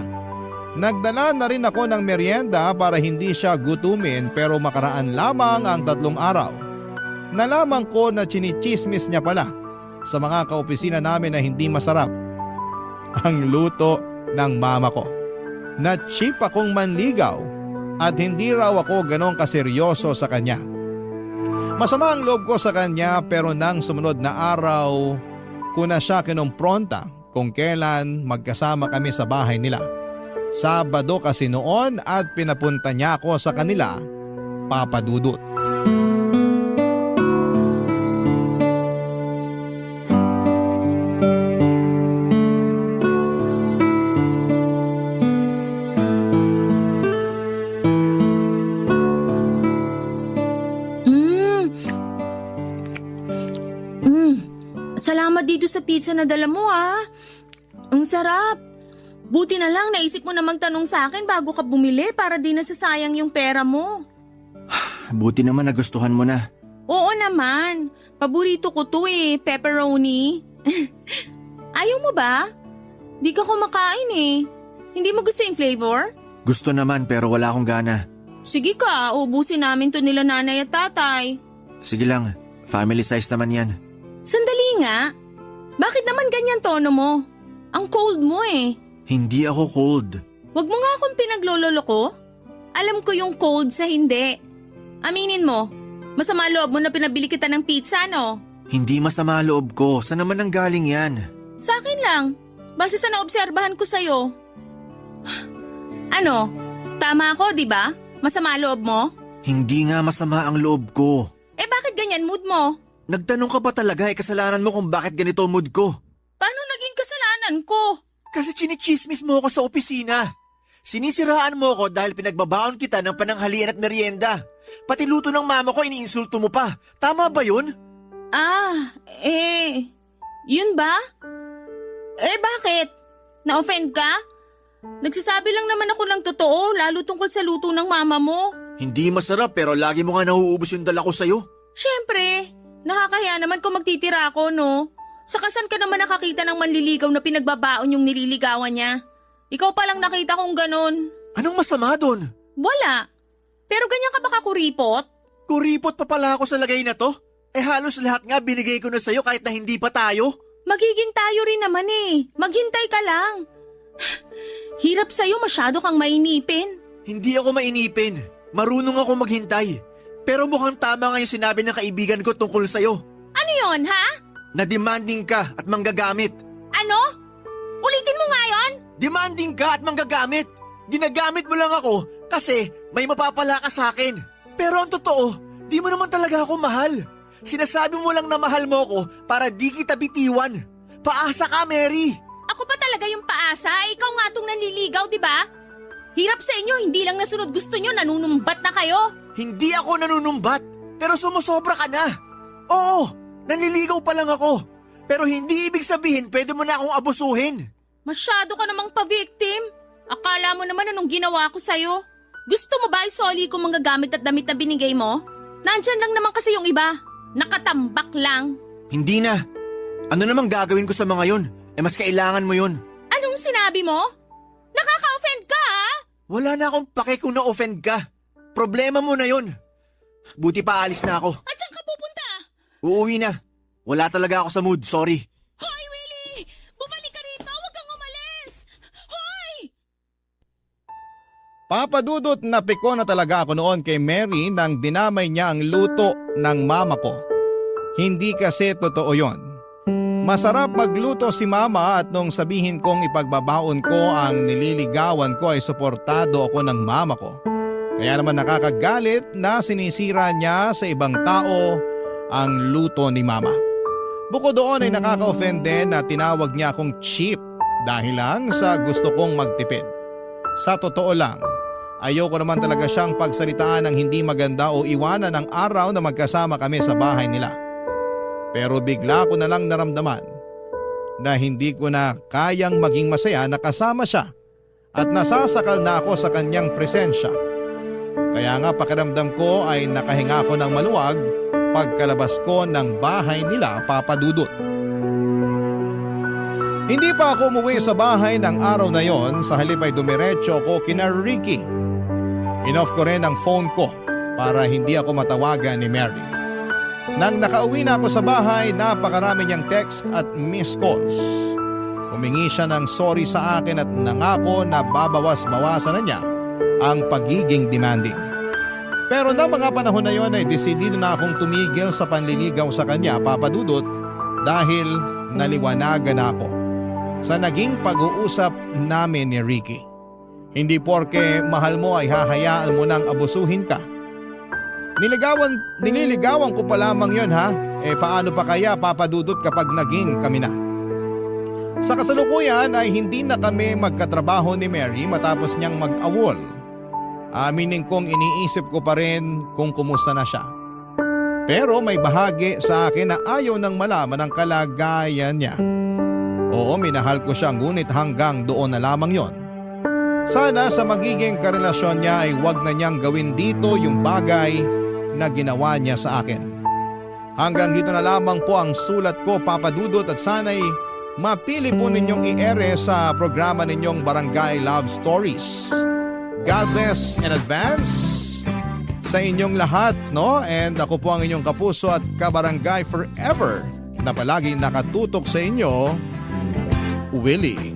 Nagdala na rin ako ng merienda para hindi siya gutumin pero makaraan lamang ang 3 araw. Nalaman ko na chinichismis niya pala sa mga kaopisina namin na hindi masarap ang luto ng mama ko. Na cheap akong manligaw at hindi raw ako ganong kaseryoso sa kanya. Masama ang loob ko sa kanya pero nang sumunod na araw ko na siya kinumpronta kung kailan magkasama kami sa bahay nila. Sabado kasi noon at pinapunta niya ako sa kanila, Papadudot. Salamat dito sa pizza na dala mo Ang sarap. Buti na lang naisip mo na magtanong sa akin bago ka bumili para di nasasayang yung pera mo. Buti naman nagustuhan mo na. Oo naman. Paborito ko to pepperoni. Ayaw mo ba? Di ka kumakain Hindi mo gusto yung flavor? Gusto naman pero wala akong gana. Sige ka, ubusin namin to nila nanay at tatay. Sige lang, family size naman yan. Sandali nga. Bakit naman ganyan tono mo? Ang cold mo Hindi ako cold. Wag mo nga akong pinaglololoko. Alam ko yung cold sa hindi. Aminin mo, masama loob mo na pinabili kita ng pizza, no? Hindi masama loob ko. Saan naman ang galing yan? Sa akin lang. Base sa naobserbahan ko sa'yo. Ano? Tama ako, di ba? Masama loob mo? Hindi nga masama ang loob ko. Bakit ganyan mood mo? Nagtanong ka ba talaga kasalanan mo kung bakit ganito ang mood ko? Paano naging kasalanan ko? Kasi chinichismis mo ako sa opisina. Sinisiraan mo ako dahil pinagbabaon kita ng pananghalian at merienda. Pati luto ng mama ko iniinsulto mo pa. Tama ba yun? Yun ba? Bakit? Na-offend ka? Nagsasabi lang naman ako ng totoo, lalo tungkol sa luto ng mama mo. Hindi masarap pero lagi mo nga nauubos yung dala ko sa'yo. Siyempre, nakakahiya naman kung magtitira ako, no? Saka saan ka naman nakakita ng manliligaw na pinagbabaon yung nililigawan niya? Ikaw palang nakita kong ganon. Anong masama doon? Wala. Pero ganyan ka ba kakuripot? Kuripot pa pala ako sa lagay na to? Halos lahat nga binigay ko na sa'yo kahit na hindi pa tayo. Magiging tayo rin naman eh. Maghintay ka lang. Hirap sa'yo, masyado kang mainipin. Hindi ako mainipin. Marunong ako maghintay. Pero mukhang tama nga yung sinabi ng kaibigan ko tungkol sa'yo. Ano yon, ha? Na demanding ka at manggagamit. Ano? Ulitin mo nga yon? Demanding ka at manggagamit. Ginagamit mo lang ako kasi may mapapala ka sa akin. Pero ang totoo, di mo naman talaga ako mahal. Sinasabi mo lang na mahal mo ako para di kita bitiwan. Paasa ka, Mary. Ako pa talaga yung paasa? Ikaw nga tong nanliligaw, di ba? Hirap sa inyo, hindi lang nasunod gusto nyo, nanunumbat na kayo. Hindi ako nanunumbat, pero sumusobra ka na. Oo, nanliligaw pa lang ako. Pero hindi ibig sabihin pwede mo na akong abusuhin. Masyado ka namang pa-victim. Akala mo naman anong ginawa ko sa'yo. Gusto mo ba isoli ko mga gamit at damit na binigay mo? Nandyan lang naman kasi yung iba. Nakatambak lang. Hindi na. Ano namang gagawin ko sa mga yun? Mas kailangan mo yun. Anong sinabi mo? Nakaka-offend ka, ha? Wala na akong pake kung na-offend ka. Problema mo na yun. Buti pa alis na ako. At saan ka pupunta? Uuwi na. Wala talaga ako sa mood, sorry. Hoy, Willie! Bumalik ka rito! Huwag kang umalis! Hoy! Papadudot na piko na talaga ako noon kay Mary nang dinamay niya ang luto ng mama ko. Hindi kasi totoo yon. Masarap magluto si mama at nung sabihin kong ipagbabaon ko ang nililigawan ko ay suportado ako ng mama ko. Kaya naman nakakagalit na sinisira niya sa ibang tao ang luto ni mama. Bukod doon ay nakaka-offend din na tinawag niya akong cheap dahil lang sa gusto kong magtipid. Sa totoo lang, ayoko naman talaga siyang pagsalitaan ng hindi maganda o iwanan ng araw na magkasama kami sa bahay nila. Pero bigla ko na lang naramdaman na hindi ko na kayang maging masaya na kasama siya at nasasakal na ako sa kanyang presensya. Kaya nga pakiramdam ko ay nakahinga ako ng maluwag pagkalabas ko ng bahay nila, Papa Dudut. Hindi pa ako umuwi sa bahay ng araw na yon, sa halip ay dumiretso ko kina Ricky. Inoff ko rin ang phone ko para hindi ako matawagan ni Mary. Nang nakauwi na ako sa bahay, napakarami niyang text at missed calls. Humingi siya ng sorry sa akin at nangako na babawas-bawasan na niya ang pagiging demanding. Pero na mga panahon na yon ay desidido na akong tumigil sa panliligaw sa kanya, Papa Dudut, dahil naliwanagan ako sa naging pag-uusap namin ni Ricky. Hindi porke mahal mo ay hahayaan mo nang abusuhin ka. Nililigawan ko pa lamang yon, ha? Paano pa kaya, Papa Dudut, kapag naging kami na? Sa kasalukuyan ay hindi na kami magkatrabaho ni Mary matapos niyang mag-awol. Aminin kong iniisip ko pa rin kung kumusta na siya. Pero may bahagi sa akin na ayaw nang malaman ang kalagayan niya. Oo, minahal ko siya ngunit hanggang doon na lamang yon. Sana sa magiging karelasyon niya ay wag na niyang gawin dito yung bagay na ginawa niya sa akin. Hanggang dito na lamang po ang sulat ko, Papa Dudut, at sana'y mapili po ninyong i-ere sa programa ninyong Barangay Love Stories. God bless in advance sa inyong lahat, no? And ako po ang inyong kapuso at kabarangay forever na palagi nakatutok sa inyo, Willie.